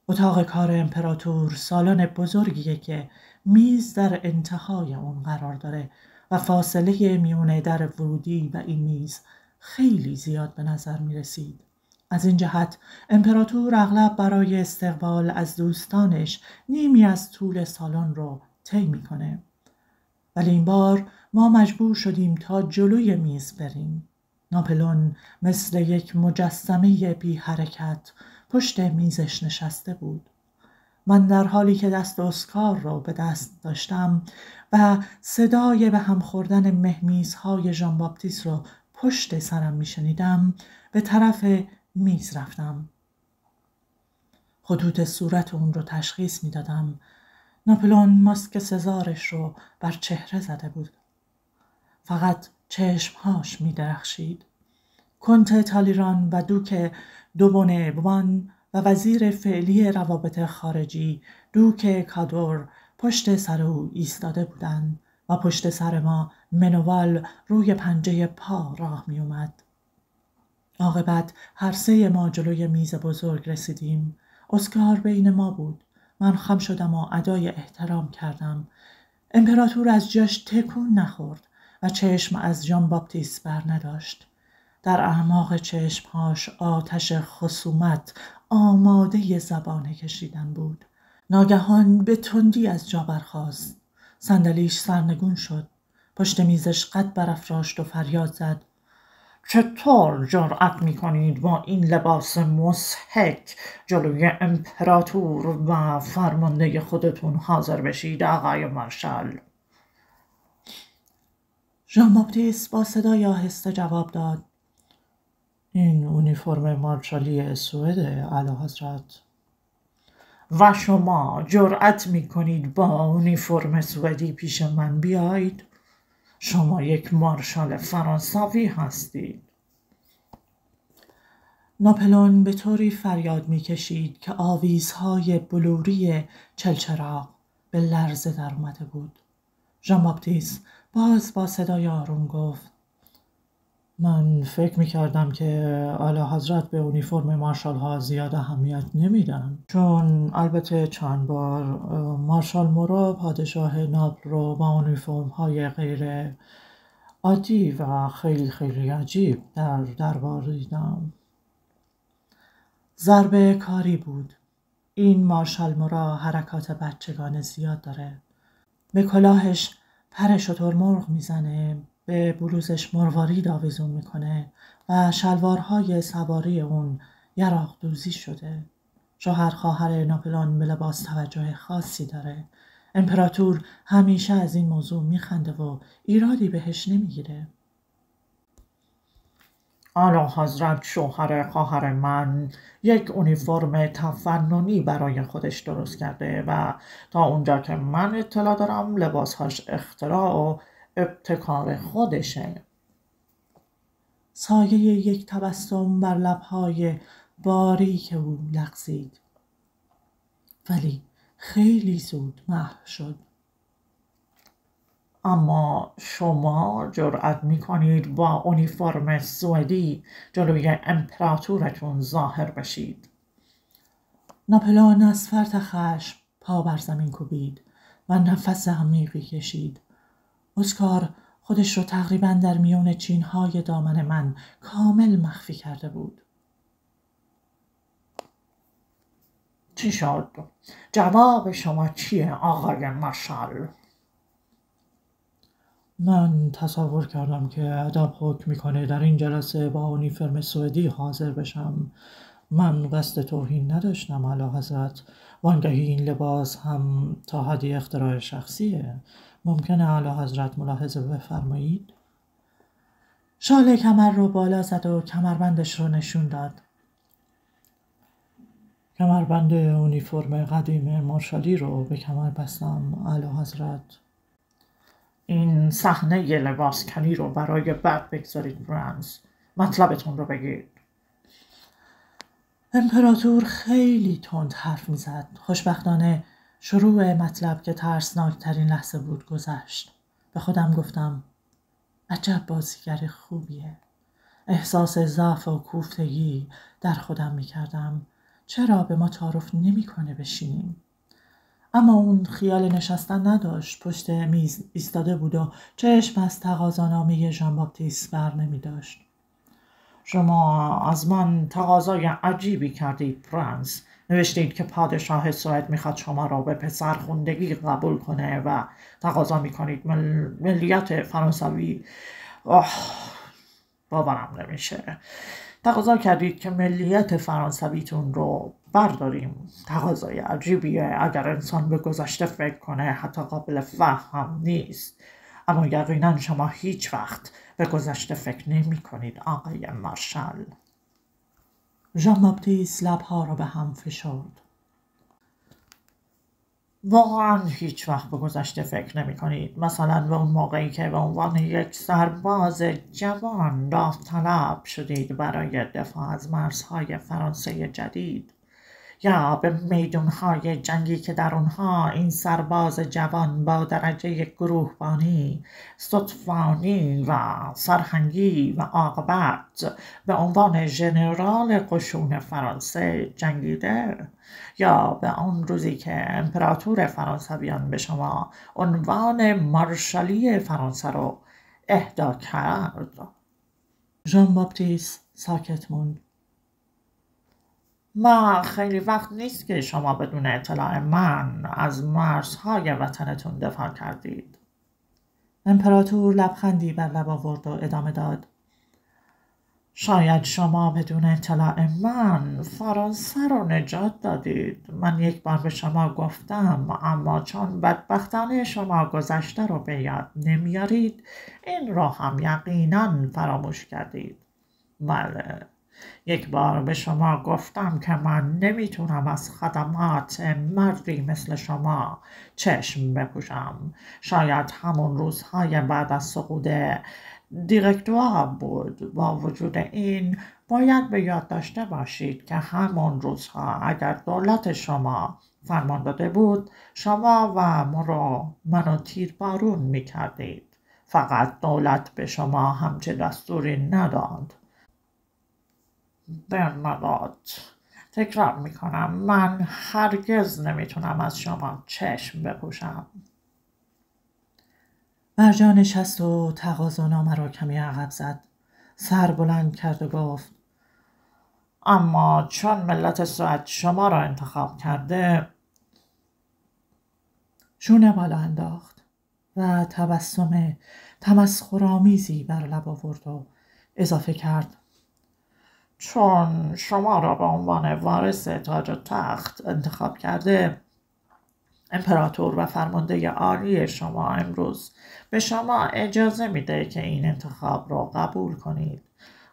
اتاق کار امپراتور سالن بزرگیه که میز در انتهای اون قرار داره و فاصله میون در ورودی و این میز خیلی زیاد به نظر می رسید. از این جهت امپراتور اغلب برای استقبال از دوستانش نیمی از طول سالن رو طی میکنه. ولی این بار ما مجبور شدیم تا جلوی میز بریم. ناپلئون مثل یک مجسمه بی حرکت پشت میزش نشسته بود. من در حالی که دست اسکار را به دست داشتم و صدای به هم خوردن مهمیزهای ژان باپتیست را پشت سرم میشنیدم به طرف میز رفتم. خطوط صورت اون رو تشخیص میدادم. ناپلئون ماسک سزارش رو بر چهره زده بود. فقط چشمهاش می‌درخشید. کنت تالیران و دوک دوبونه‌بوان و وزیر فعلی روابط خارجی دوک کادور پشت سر او ایستاده بودند و پشت سر ما منوال روی پنجه پا راه می اومد. عاقبت هر سه ما جلوی میز بزرگ رسیدیم. اسکار بین ما بود. من خم شدم و ادای احترام کردم. امپراتور از جاش تکون نخورد و چشم از ژان باپتیست بر نداشت. در اعماق چشمهاش آتش خصومت آماده زبانه کشیدن بود. ناگهان به تندی از جا برخاست. صندلیش سرنگون شد. پشت میزش قد برافراشت و فریاد زد: چطور جرأت میکنید با این لباس مضحک جلوی امپراتور و فرمانده خودتون حاضر بشید آقای مارشال؟ ژان باپتیست با صدای آهسته جواب داد: این اونیفرم مارشالی سوئده اعلیحضرت. و شما جرأت میکنید با اونیفرم سوئدی پیش من بیایید؟ شما یک مارشال فرانسوی هستید. ناپلئون به طوری فریاد میکشید که آویزهای بلوری چلچراغ به لرزه در اومده بود. ژان باپتیست باز با صدای آروم گفت: من فکر میکردم که اعلیحضرت به اونیفرم مارشال ها زیاد اهمیت نمیدن، چون البته چند بار مارشال مورو پادشاه ناپل رو با اونیفرم های غیر عادی و خیلی خیلی عجیب در دربار دیدم. ضربه کاری بود. این مارشال مورو حرکات بچگانه زیاد داره. به کلاهش پر شترمرغ میزنه، به بلوزش مروارید آویزون میکنه و شلوارهای سواری اون یراق دوزی شده. شوهر خواهر ناپلئون به لباس توجه خاصی داره. امپراتور همیشه از این موضوع میخنده و ایرادی بهش نمیگیره. اعلیحضرت شوهر خواهر من یک اونیفرم تفننی برای خودش درست کرده و تا اونجا که من اطلاع دارم لباسهاش اختراع و ابتکار خودشه. سایه یک تبسم بر لبهای باریک او لغزید، ولی خیلی زود محو شد. اما شما جرأت میکنید با اونیفرم سوئدی جلوی امپراتورتون ظاهر بشید. ناپلئون از فرط خشم پا بر زمین کوبید و نفس عمیقی کشید. اسکار خودش رو تقریباً در میون چینهای دامن من کامل مخفی کرده بود. چی شد؟ جواب شما چیه آقای مارشال؟ من تصور کردم که ادب حکم میکنه در این جلسه با اونیفرم سوئدی حاضر بشم. من قصد توهین نداشتم اعلیحضرت. وانگهی این لباس هم تا حدی اختراع شخصیه. ممکنه اعلیحضرت ملاحظه بفرمایید؟ شال کمر رو بالا زد و کمربندش رو نشون داد. کمربند اونیفرم قدیم مارشالی رو به کمر بستم اعلیحضرت. این صحنه لباس کنی رو برای بعد بگذارید برنز. مطلبتون رو بگید. امپراتور خیلی تند حرف میزد. خوشبختانه شروع مطلب که ترسناکترین لحظه بود گذشت. به خودم گفتم عجب بازیگر خوبیه. احساس ضعف و کوفتگی در خودم میکردم. چرا به ما تعارف نمیکنه بشینیم؟ اما اون خیال نشستن نداشت. پشت میز ایستاده بود و چشم از تقاضانامه ژان باپتیست بر نمیداشت. شما از من تقاضای عجیبی کردید پرنس. نوشتید که پادشاه سوئد میخواد شما را به پسرخوندگی قبول کنه و تقاضا میکنید ملیت فرانسوی. باورم نمیشه. تقاضا کردید که ملیت فرانسویتون رو برداریم. تقاضای عجیبیه. اگر انسان به گذشته فکر کنه حتی قابل فهم نیست. اما یقینا شما هیچ وقت به گذشته فکر نمی کنید آقای مارشال. ژان باپتیست لبها را به هم فشرد. واقعا هیچ وقت به گذشته فکر نمی کنید. مثلا به اون موقعی که به عنوان یک سرباز جوان داوطلب شدید برای دفاع از مرزهای فرانسه جدید، یا به میدانهای جنگی که در اونها این سرباز جوان با درجه گروهبانی، ستوانی و سرهنگی و عاقبت به عنوان ژنرال قشون فرانسه جنگیده، یا به آن روزی که امپراتور فرانسویان به شما عنوان مارشالی فرانسه رو اهدا کرد. ژان باپتیست ساکت موند. ما خیلی وقت نیست که شما بدون اطلاع من از مرزهای وطنتون دفاع کردید. امپراتور لبخندی بر لب آورد و ادامه داد. شاید شما بدون اطلاع من فرانسه رو نجات دادید. من یک بار به شما گفتم، اما چون بدبختانه شما گذشته رو به یاد نمیارید، این رو هم یقینا فراموش کردید. بله، یک بار به شما گفتم که من نمیتونم از خدمات مردی مثل شما چشم بپوشم. شاید همون روزهای بعد از سقوط دیرکتوار بود. با وجود این باید به یاد داشته باشید که همون روزها اگر دولت شما فرمان داده بود، شما و منو تیربارون میکردید. فقط دولت به شما همچه دستوری نداد. برنادات، تکرار میکنم، من هرگز نمیتونم از شما چشم بپوشم. برجا نشست و تقاضانامه را کمی عقب زد. سر بلند کرد و گفت اما چون ملت سوئد شما را انتخاب کرده. شونه بالا انداخت و تبسم تمسخرآمیزی بر لب آورد و اضافه کرد چون شما را به عنوان وارث تاج و تخت انتخاب کرده، امپراتور و فرمانده عالی شما امروز به شما اجازه میده که این انتخاب را قبول کنید،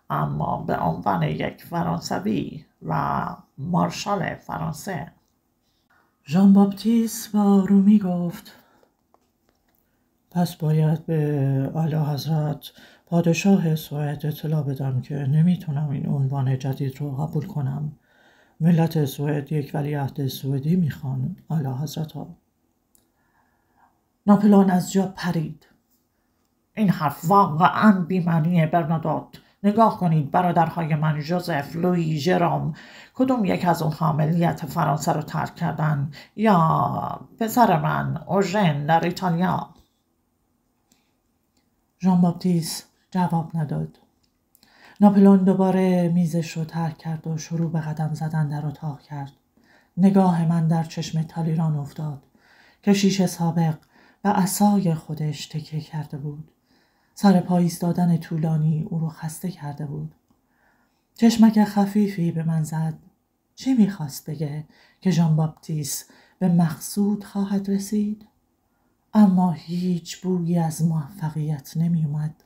اما به عنوان یک فرانسوی و مارشال فرانسه. ژان باپتیست با آرومی گفت پس باید به اعلی حضرت پادشاه سوئد اطلاع بدم که نمیتونم این عنوان جدید رو قبول کنم. ملت سوئد یک ولیعهد سوئدی میخوان اعلی حضرت ها. ناپلئون از جا پرید. این حرف واقعا بی‌معنیه برنادوت. نگاه کنید برادرهای من ژوزف، لویی، ژروم، کدوم یک از اونها ملیت فرانسه رو ترک کردن؟ یا پسر من اوژن در ایتالیا؟ ژان باپتیست جواب نداد. ناپلئون دوباره میزش رو ترک کرد و شروع به قدم زدن در اتاق کرد. نگاه من در چشم تالیران افتاد. کشیش سابق به عصای خودش تکیه کرده بود. سر پا ایستادن طولانی او رو خسته کرده بود. چشمک خفیفی به من زد. چی میخواست بگه؟ که ژان باپتیست به مقصود خواهد رسید؟ اما هیچ بویی از موفقیت نمی اومد.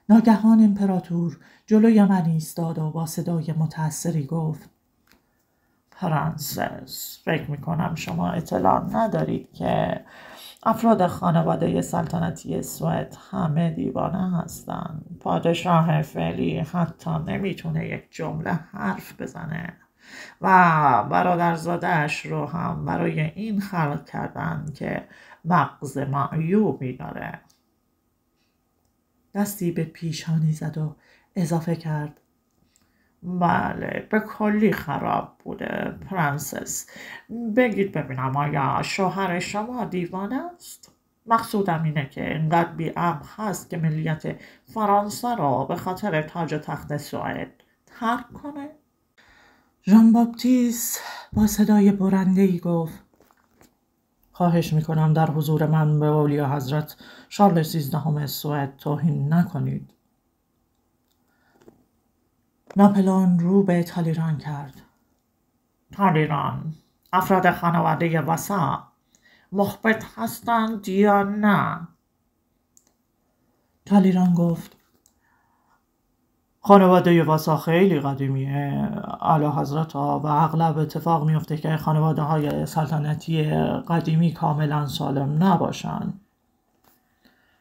ناگهان امپراتور جلوی من ایستاد و با صدای متأثری گفت پرنسس، فکر میکنم شما اطلاع ندارید که افراد خانواده سلطنتی سوئد همه دیوانه هستند. پادشاه فعلی حتی نمیتونه یک جمله حرف بزنه و برادرزاده‌اش رو هم برای این خلق کردن که مغز معیوبی داره. دستی به پیشانی زد و اضافه کرد: بله، به کلی خراب بوده پرنسس. بگید ببینم آیا شوهر شما دیوانه است؟ مقصودم اینه که اینقدر بی‌عقل هست که ملیت فرانسه رو به خاطر تاج و تخت سوئد ترک کنه؟ ژان باپتیست با صدای برنده‌ای گفت: خواهش میکنم در حضور من به اولیا حضرت شارل 13 سوئد توهین نکنید. ناپلئون رو به تالیران کرد. تالیران، افراد خانواده واسا مخبت هستند یا نه؟ تالیران گفت: خانواده واسا خیلی قدیمیه اعلی حضرت ها و اغلب اتفاق میفته که خانواده های سلطنتی قدیمی کاملا سالم نباشن.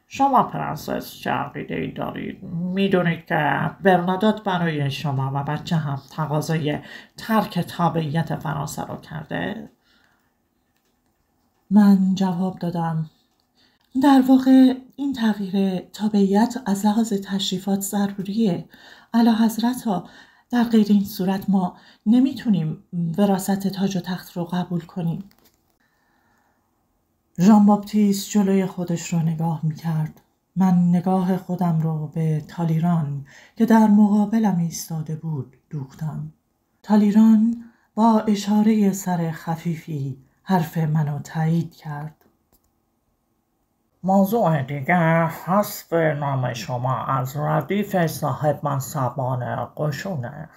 شما پرنسس چه عقیده‌ای دارید؟ میدونید که برنادوت برای شما و بچه هم تقاضای ترک تابعیت فرانسه رو کرده؟ من جواب دادم: در واقع این تغییر تابعیت از لحاظ تشریفات ضروریه. اعلی حضرت ها، در غیر این صورت ما نمیتونیم وراثت تاج و تخت رو قبول کنیم. ژان باپتیست جلوی خودش رو نگاه میکرد. من نگاه خودم رو به تالیران که در مقابلم ایستاده بود دوختم. تالیران با اشاره سر خفیفی حرف منو تایید کرد. موضوع دیگر حذف نام شما از ردیف صاحب منصبان قشونه.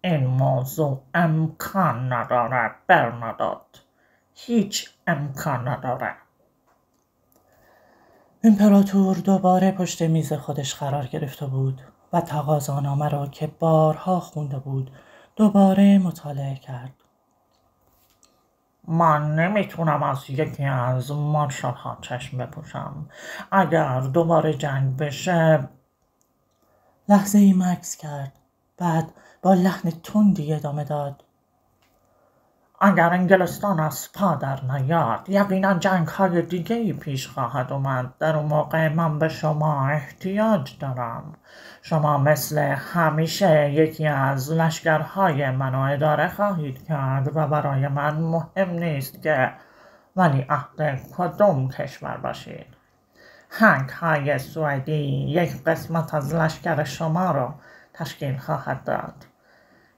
این موضوع امکان نداره برنادوت، هیچ امکان نداره. امپراتور دوباره پشت میز خودش قرار گرفته بود و تقاضانامه را که بارها خونده بود دوباره مطالعه کرد. من نمیتونم از یکی از مارشال ها چشم بپوشم. اگر دوباره جنگ بشه. لحظه ای مکث کرد. بعد با لحن تندی ادامه داد: اگر انگلستان از پا در نیاد یقینا جنگ های دیگه ای پیش خواهد اومد. در اون موقع من به شما احتیاج دارم. شما مثل همیشه یکی از لشکرهای منو اداره خواهید کرد و برای من مهم نیست که ولیعهد کدوم کشور باشید. هنگ های سوئدی یک قسمت از لشکر شما رو تشکیل خواهد داد.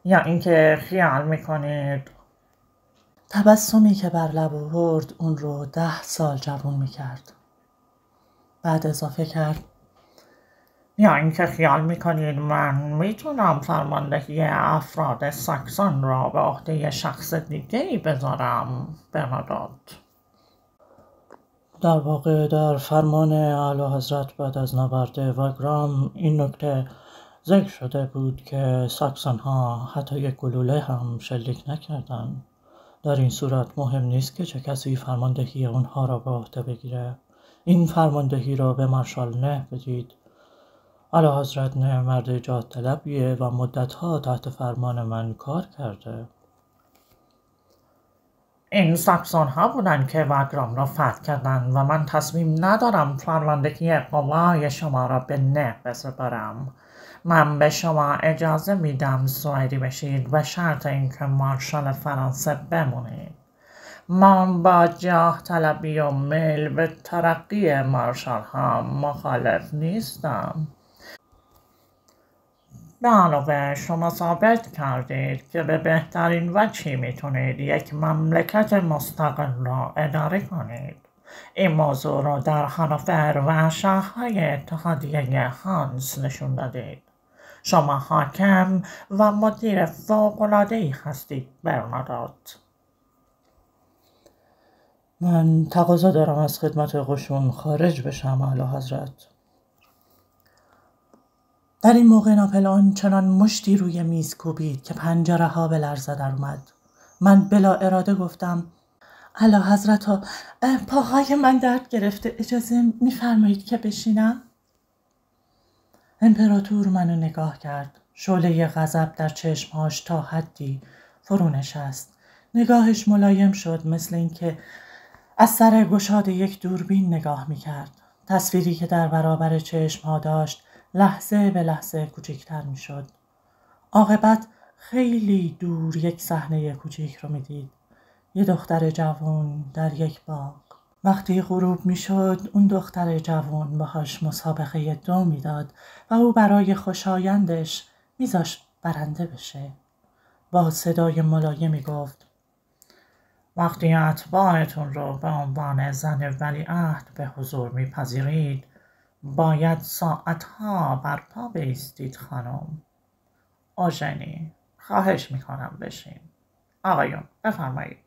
یا اینکه خیال میکنید. تبسمی که بر لب آورد اون رو 10 سال جوان میکرد. بعد اضافه کرد: یا اینکه خیال میکنید من میتونم فرماندهی افراد ساکسون را به عهده شخص دیگه‌ای بذارم برنادوت؟ در واقع در فرمان اعلی حضرت بعد از نبرد واگرام این نکته ذکر شده بود که ساکسون ها حتی یک گلوله هم شلیک نکردند. در این صورت مهم نیست که چه کسی فرماندهی اونها را به عهده بگیره. این فرماندهی را به مارشال نه بدید. اعلی حضرت نه مرد جاه طلبیه و مدتها تحت فرمان من کار کرده. این ساکسون ها بودن که واگرام را فتح کردن و من تصمیم ندارم فرماندهی قوای شما را به نه بسپارم. من به شما اجازه میدم سوئدی بشید به شرط اینکه مارشال فرانسه بمونید. من با جاه طلبی و میل به ترقی مارشال ها مخالف نیستم. به علاوه شما ثابت کردید که به بهترین وجهی میتونید یک مملکت مستقل را اداره کنید. این موضوع را در هانوفر و شهرهای اتحادیه هانس نشون دادید. شما حاکم و مدیر فوق‌العاده‌ای هستید برنادوت. من تقاضا دارم از خدمت قشون خارج بشم اعلی حضرت. در این موقع ناپلئون چنان مشتی روی میز کوبید که پنجره ها به لرزه در اومد. من بلا اراده گفتم: اعلی حضرت ها، پاهای من درد گرفته، اجازه میفرمایید که بشینم؟ امپراتور منو نگاه کرد. شعله غضب در چشمهاش تا حدی فرو نشست. نگاهش ملایم شد، مثل اینکه از سر گشاد یک دوربین نگاه میکرد. تصویری که در برابر چشم‌ها داشت لحظه به لحظه کوچکتر می‌شد. عاقبت خیلی دور یک صحنه کوچیک رو می‌دید. یه دختر جوان در یک باغ. وقتی غروب می‌شد اون دختر جوان باهاش مسابقه دو میداد و او برای خوشایندش میذاشت برنده بشه. با صدای ملایمی گفت: وقتی اتباعتون رو به عنوان زن ولیعهد به حضور میپذیرید باید ساعتها بر پا بایستید خانم. آژنی، خواهش میکنم بشین. آقایون بفرمایید.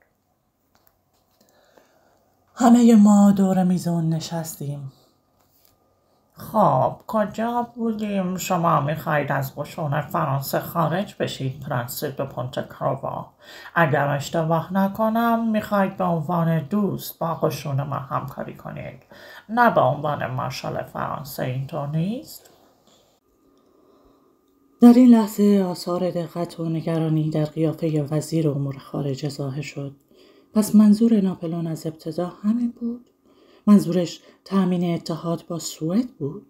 همه ما دور میز اون نشستیم. خب کجا بودیم؟ شما میخواید از قشون فرانسه خارج بشید پرنس دو پونتکرووا. اگر اشتباه نکنم میخواید به عنوان دوست با قشون ما همکاری کنید، نه به عنوان مارشال فرانسه، اینطور نیست؟ در این لحظه آثار دقت و نگرانی در قیافه وزیر امور خارجه ظاهر شد. پس منظور ناپلئون از ابتدا همین بود؟ منظورش تأمین اتحاد با سوئد بود؟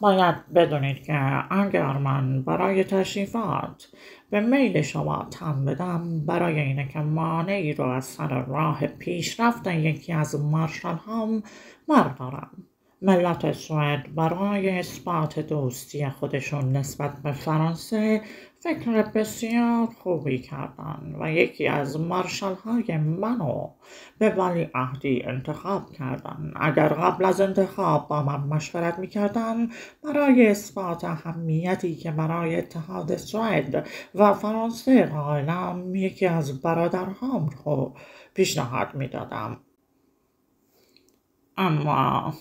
باید بدونید که اگر من برای تشریفات به میل شما تن بدم، برای اینه که مانعی رو از سر راه پیشرفت یکی از مارشال هم بردارم. ملت سوئد برای اثبات دوستی خودشون نسبت به فرانسه فکر بسیار خوبی کردن و یکی از مارشال های منو به ولیعهدی انتخاب کردن. اگر قبل از انتخاب با من مشورت میکردن، برای اثبات اهمیتی که برای اتحاد سوئد و فرانسه قائلم، یکی از برادرهام رو پیشنهاد میدادم. اما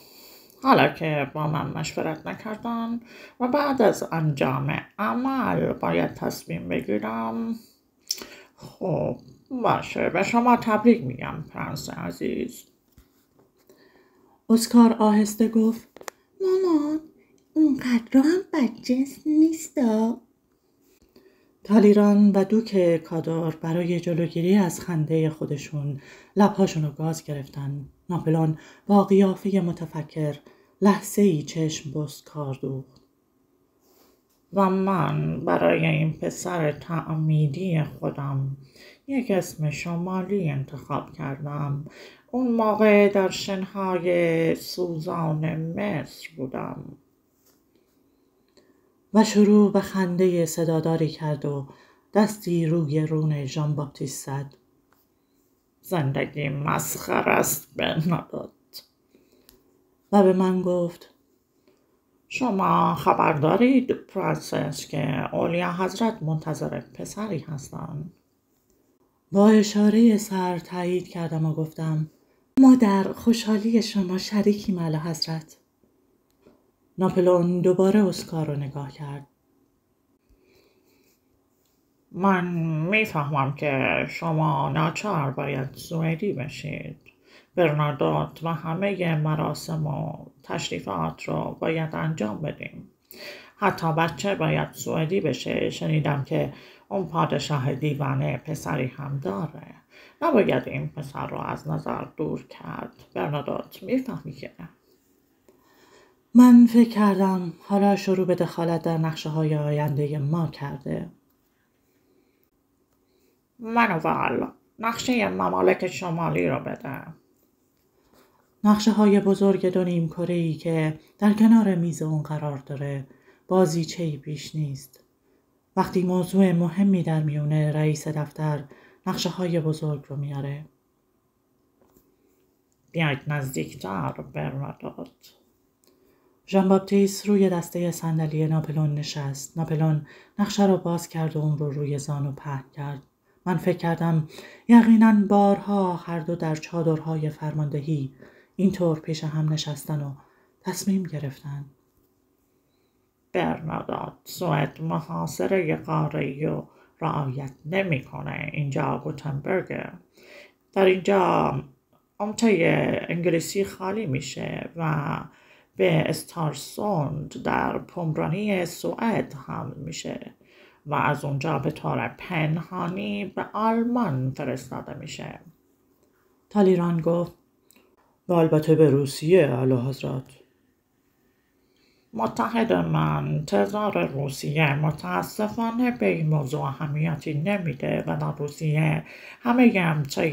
حالا که با من مشورت نکردن و بعد از انجام عمل باید تصمیم بگیرم، خب باشه، به شما تبریک میگم پرنس عزیز. اسکار آهسته گفت: مامان اونقدر هم بدجنس نیستا. تالیران و دوک کادور برای جلوگیری از خنده خودشون لبهاشون رو گاز گرفتن. ناپلئون با قیافه متفکر لحظه‌ای چشم به اسکار دوخت. و من برای این پسر تعمیدی خودم یک اسم شمالی انتخاب کردم. اون موقع در شنهای سوزان مصر بودم. و شروع به خنده صداداری کرد و دستی روی رون ژان باپتیست زد. زندگی مسخره است برنادوت. و به من گفت: شما خبر دارید پرنسس که اولیا حضرت منتظر پسری هستند؟ با اشاره سر تایید کردم و گفتم: ما در خوشحالی شما شریکیم اعلی حضرت. ناپلئون دوباره اسکار رو نگاه کرد. من میفهمم که شما ناچار باید سوئدی بشید. برنادوت و همه مراسم و تشریفات رو باید انجام بدیم. حتی بچه باید سوئدی بشه. شنیدم که اون پادشاه دیوانه پسری هم داره. نباید این پسر رو از نظر دور کرد. برنادوت میفهمی که؟ من فکر کردم حالا شروع به دخالت در نقشه های آینده ما کرده. منوال نقشه ممالک شمالی رو بده. نقشه های بزرگ دو نیم کره‌ای که در کنار میز اون قرار داره بازیچه‌ای بیش نیست. وقتی موضوع مهمی در میونه رئیس دفتر نقشه های بزرگ رو میاره. بیاید نزدیکتر برنادوت. ژان باپتیست روی دسته صندلی ناپلئون نشست. ناپلئون نقشه رو باز کرد و اون رو روی زانو پهن کرد. من فکر کردم یقیناً بارها هر دو در چادرهای فرماندهی اینطور پیش هم نشستن و تصمیم گرفتن. برنادوت، سوئد محاصره قاره‌ای رو رعایت نمی‌کنه. اینجا گوتنبرگ. در اینجا عمته انگلیسی خالی میشه و به استارسوند در پومرانی سوئد حمل میشه و از اونجا به طور پنهانی به آلمان فرستاده میشه. تالیران گفت: و البته به روسیه اعلیحضرت. متحد من تزار روسیه متاسفانه به این موضوع اهمیتی نمیده و در روسیه همه امچه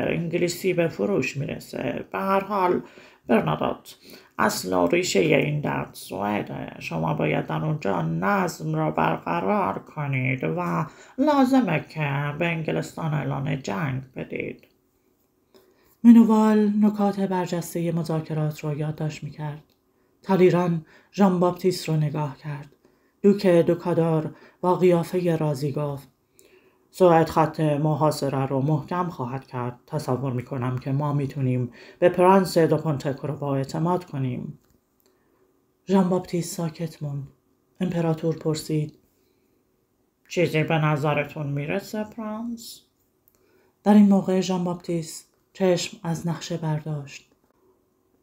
انگلیسی به فروش میرسه. به هر حال برنادوت، اصل و ریشه این درد سوئده. شما باید در اونجا نظم را برقرار کنید و لازمه که به انگلستان اعلان جنگ بدید. منوال نکات برجسته مذاکرات را یادداشت میکرد. تالیران ژان باپتیست را نگاه کرد. دوک دوکادار با قیافه راضی گفت: سوئد خط محاصره را محکم خواهد کرد. تصور میکنم که ما میتونیم به پرنس دو پونتکرووا اعتماد کنیم. ژان باپتیست ساکت موند. امپراتور پرسید: چیزی به نظرتون میرسه پرنس؟ در این موقع ژان باپتیست چشم از نقشه برداشت.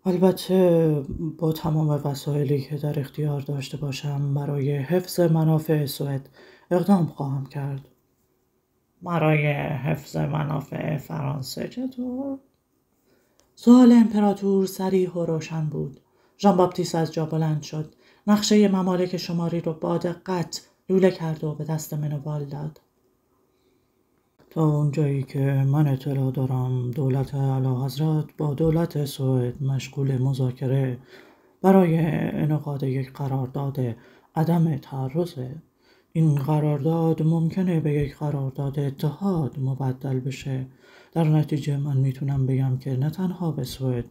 البته با تمام وسایلی که در اختیار داشته باشم برای حفظ منافع سوئد اقدام خواهم کرد. برای حفظ منافع فرانسه چطور؟ سوال امپراتور صریح و روشن بود. ژان باپتیست از جا بلند شد. نقشه ممالک شماری رو با دقت لوله کرد و به دست منوال داد. تا اونجایی که من اطلاع دارم دولت اعلیحضرت با دولت سوئد مشغول مذاکره برای انعقاد یک قرارداد عدم تعرضه. این قرارداد ممکنه به یک قرارداد اتحاد مبدل بشه. در نتیجه من میتونم بگم که نه تنها به سوئد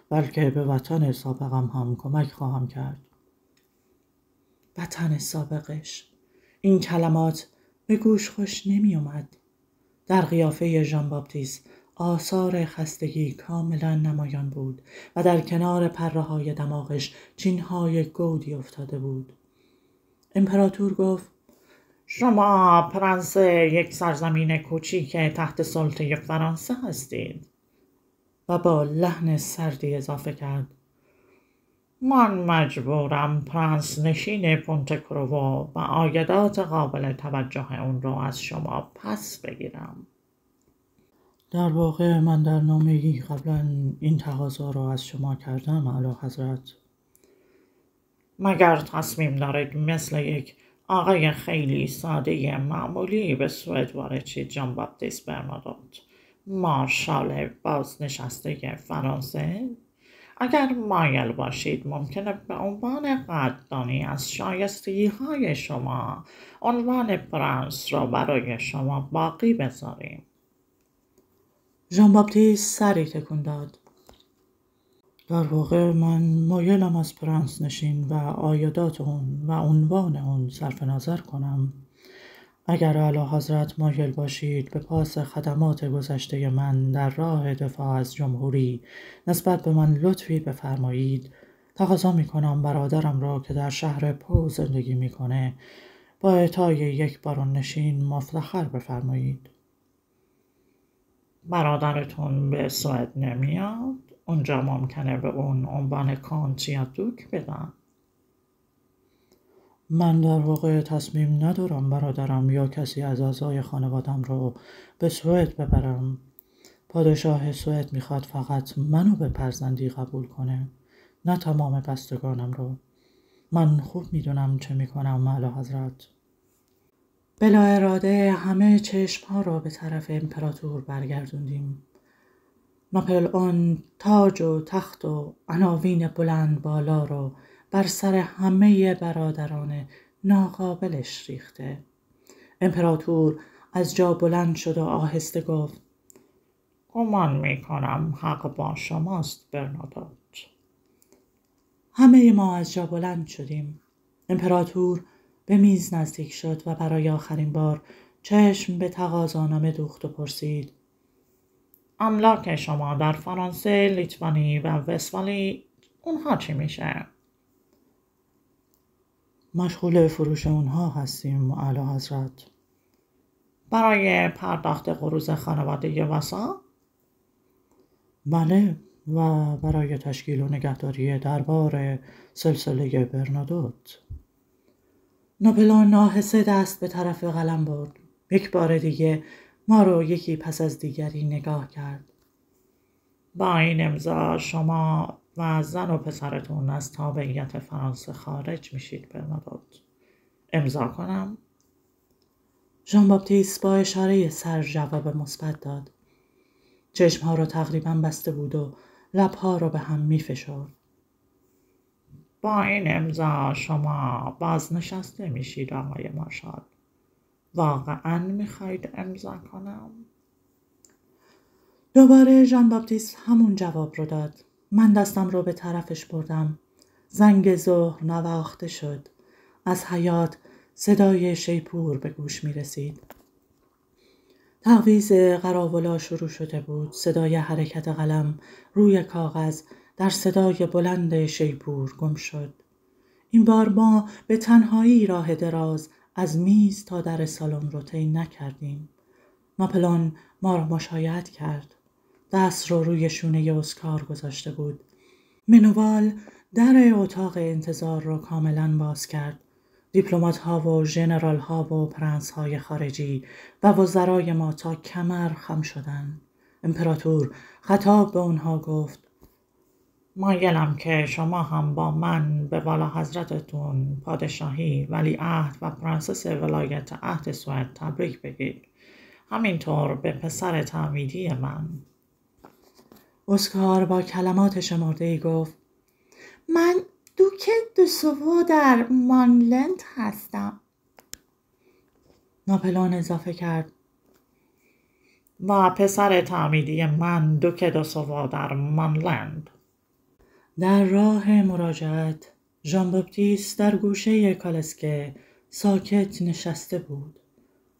بلکه به وطن سابقم هم کمک خواهم کرد. وطن سابقش. این کلمات به گوش خوش نمی اومد. در قیافه ژان باپتیست آثار خستگی کاملا نمایان بود و در کنار پره‌های دماغش چین‌های گودی افتاده بود. امپراتور گفت: شما پرنس یک سرزمین کوچیک تحت سلطه فرانسه هستید. و با لحن سردی اضافه کرد: من مجبورم پرنس نشین پونتکرووا و عایدات قابل توجه اون رو از شما پس بگیرم. در واقع من در نامه‌ای قبلا این تقاضا را از شما کردم اعلیحضرت. مگر تصمیم دارید مثل یک آقای خیلی ساده معمولی به سوئد وارد شید ژان باپتیست برنادوت، مارشال بازنشسته فرانسه؟ اگر مایل باشید ممکنه به عنوان قدردانی از شایستگی‌های شما عنوان پرنس را برای شما باقی بذاریم. ژان باپتیست سری تکون داد. در واقع من مایلم از پرنس نشین و عایدات اون و عنوان اون صرف نظر کنم. اگر اعلیحضرت مایل باشید به پاس خدمات گذشته من در راه دفاع از جمهوری نسبت به من لطفی بفرمایید، تقاضا میکنم برادرم را که در شهر پو زندگی میکنه با اعطای یک بارون نشین مفتخر بفرمایید. برادرتون به سوئد نمیاد؟ اونجا ممکنه به اون عنوان کانت یا دوک بدن. من در واقع تصمیم ندارم برادرم یا کسی از اعضای خانوادم رو به سوئد ببرم. پادشاه سوئد میخواد فقط منو به فرزندی قبول کنه، نه تمام بستگانم رو. من خوب میدونم چه میکنم اعلیحضرت. بلا اراده همه چشمها را به طرف امپراتور برگردوندیم. ناپلئون تاج و تخت و عناوین بلند بالا رو بر سر همه برادران ناقابلش ریخته. امپراتور از جا بلند شد و آهسته گفت: گمان میکنم حق با شماست برنادوت. همه ما از جا بلند شدیم. امپراتور به میز نزدیک شد و برای آخرین بار چشم به تقاضانامه دوخت و پرسید: املاک شما در فرانسه، لیتوانی و وستفالی اونها چی میشه؟ مشغول فروش اونها هستیم اعلیحضرت. برای پرداخت قروض خانواده واسا؟ بله، و برای تشکیل و نگهداری دربار سلسله برنادوت. ناپلئون آهسته دست به طرف قلم برد. یک بار دیگه ما رو یکی پس از دیگری نگاه کرد. با این امضا شما و زن و پسرتون از تابعیت فرانسه خارج میشید برنادوت. امضا کنم؟ ژان باپتیست با اشاره سر جواب مثبت داد. چشمها را تقریبا بسته بود و لبها را به هم میفشرد. با این امضا شما بازنشسته میشید آقای مارشال. واقعا میخواید امضا کنم؟ دوباره ژان باپتیست همون جواب رو داد. من دستم رو به طرفش بردم. زنگ ظهر نواخته شد. از حیاط صدای شیپور به گوش می رسید. تعویض قراولا شروع شده بود. صدای حرکت قلم روی کاغذ در صدای بلند شیپور گم شد. این بار ما به تنهایی راه دراز از میز تا در سالن رو طی نکردیم. ناپلئون ما را مشایعت کرد. دست رو روی شونه اسکار گذاشته بود. منوال در اتاق انتظار را کاملا باز کرد. دیپلمات ها و ژنرال ها و پرنس های خارجی و وزرای ما تا کمر خم شدند. امپراتور خطاب به اونها گفت: مایلم که شما هم با من به والا حضرتتون پادشاهی ولیعهد و پرنسس ولایت عهد سوئد تبریک بگید. همینطور به پسر تعمیدی من. اسکار با کلمات شمرده‌ای گفت: من دوک دو سوو در مانلند هستم. ناپلئون اضافه کرد: و پسر تعمیدی من دوک دو سوو در مانلند. در راه مراجعت ژان باپتیست در گوشه کالسکه ساکت نشسته بود.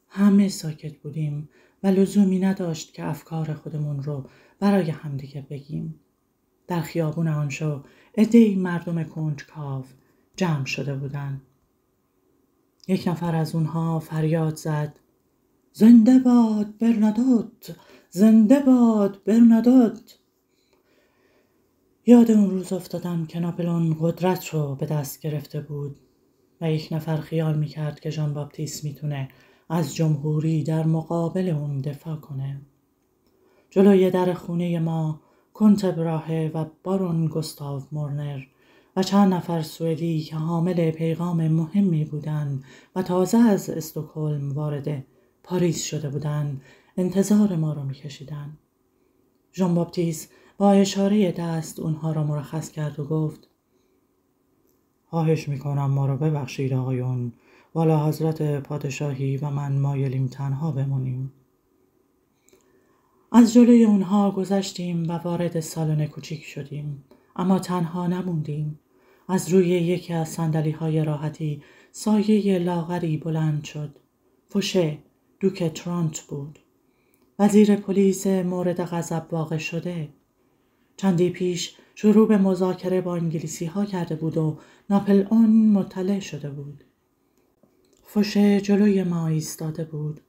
همه ساکت بودیم و لزومی نداشت که افکار خودمون رو برای همدیگه بگیم. در خیابون آنشو عده‌ای مردم کنجکاو جمع شده بودند. یک نفر از اونها فریاد زد: زنده باد برنادوت! زنده باد برنادوت! یاد اون روز افتادم که ناپلئون قدرت رو به دست گرفته بود و یک نفر خیال میکرد که ژان باپتیست میتونه از جمهوری در مقابل اون دفاع کنه. جلوی در خونه ما کنت براهه و بارون گوستاو مورنر و چند نفر سوئدی که حامل پیغام مهمی بودند و تازه از استکهلم وارد پاریس شده بودند انتظار ما رو میکشیدند. ژان باپتیست با اشاره دست اونها را مرخص کرد و گفت: خواهش میکنم ما رو ببخشید آقایون. والا حضرت پادشاهی و من مایلیم تنها بمونیم. از جلوی اونها گذشتیم و وارد سالن کوچیک شدیم، اما تنها نموندیم. از روی یکی از صندلی‌های راحتی سایه لاغری بلند شد. فوشه دوک ترانت بود. وزیر پلیس مورد غضب واقع شده. چندی پیش شروع به مذاکره با انگلیسی‌ها کرده بود و ناپلئون مطلع شده بود. فوشه جلوی ما ایستاده بود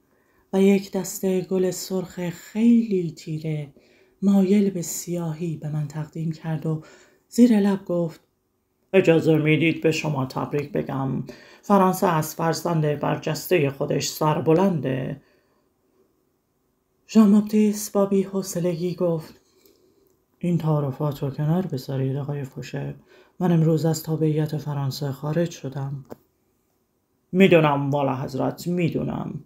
و یک دسته گل سرخ خیلی تیره مایل به سیاهی به من تقدیم کرد و زیر لب گفت: اجازه میدید به شما تبریک بگم. فرانسه از فرزند برجسته خودش سربلنده. ژان باپتیست با بی‌حوصلگی گفت: این تعارفات رو کنار بذارید آقای فوشه. من امروز از تابعیت فرانسه خارج شدم. میدونم والا حضرت، میدونم.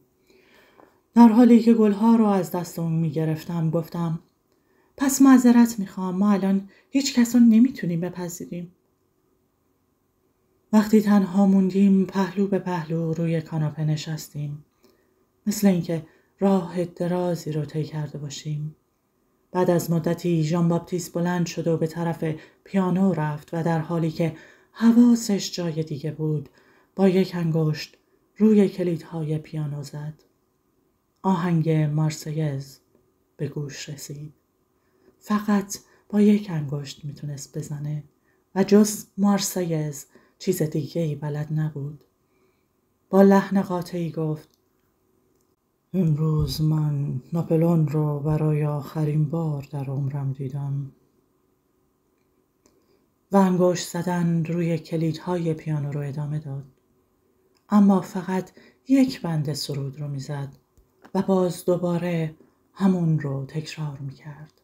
در حالی که گلها رو از دست اون میگرفتم گفتم: پس معذرت میخوام، ما الان هیچ کس رو نمیتونیم بپذیریم. وقتی تنها موندیم پهلو به پهلو روی کاناپه نشستیم، مثل اینکه راه درازی رو طی کرده باشیم. بعد از مدتی ژان باپتیست بلند شد و به طرف پیانو رفت و در حالی که حواسش جای دیگه بود با یک انگشت روی کلیدهای پیانو زد. آهنگ مارسیز به گوش رسید. فقط با یک انگشت میتونست بزنه و جز مارسیز چیز دیگه‌ای بلد نبود. با لحن قاطعی گفت: امروز من ناپلئون رو برای آخرین بار در عمرم دیدم. و انگشت زدن روی کلیدهای پیانو رو ادامه داد. اما فقط یک بند سرود رو میزد و باز دوباره همون رو تکرار میکرد.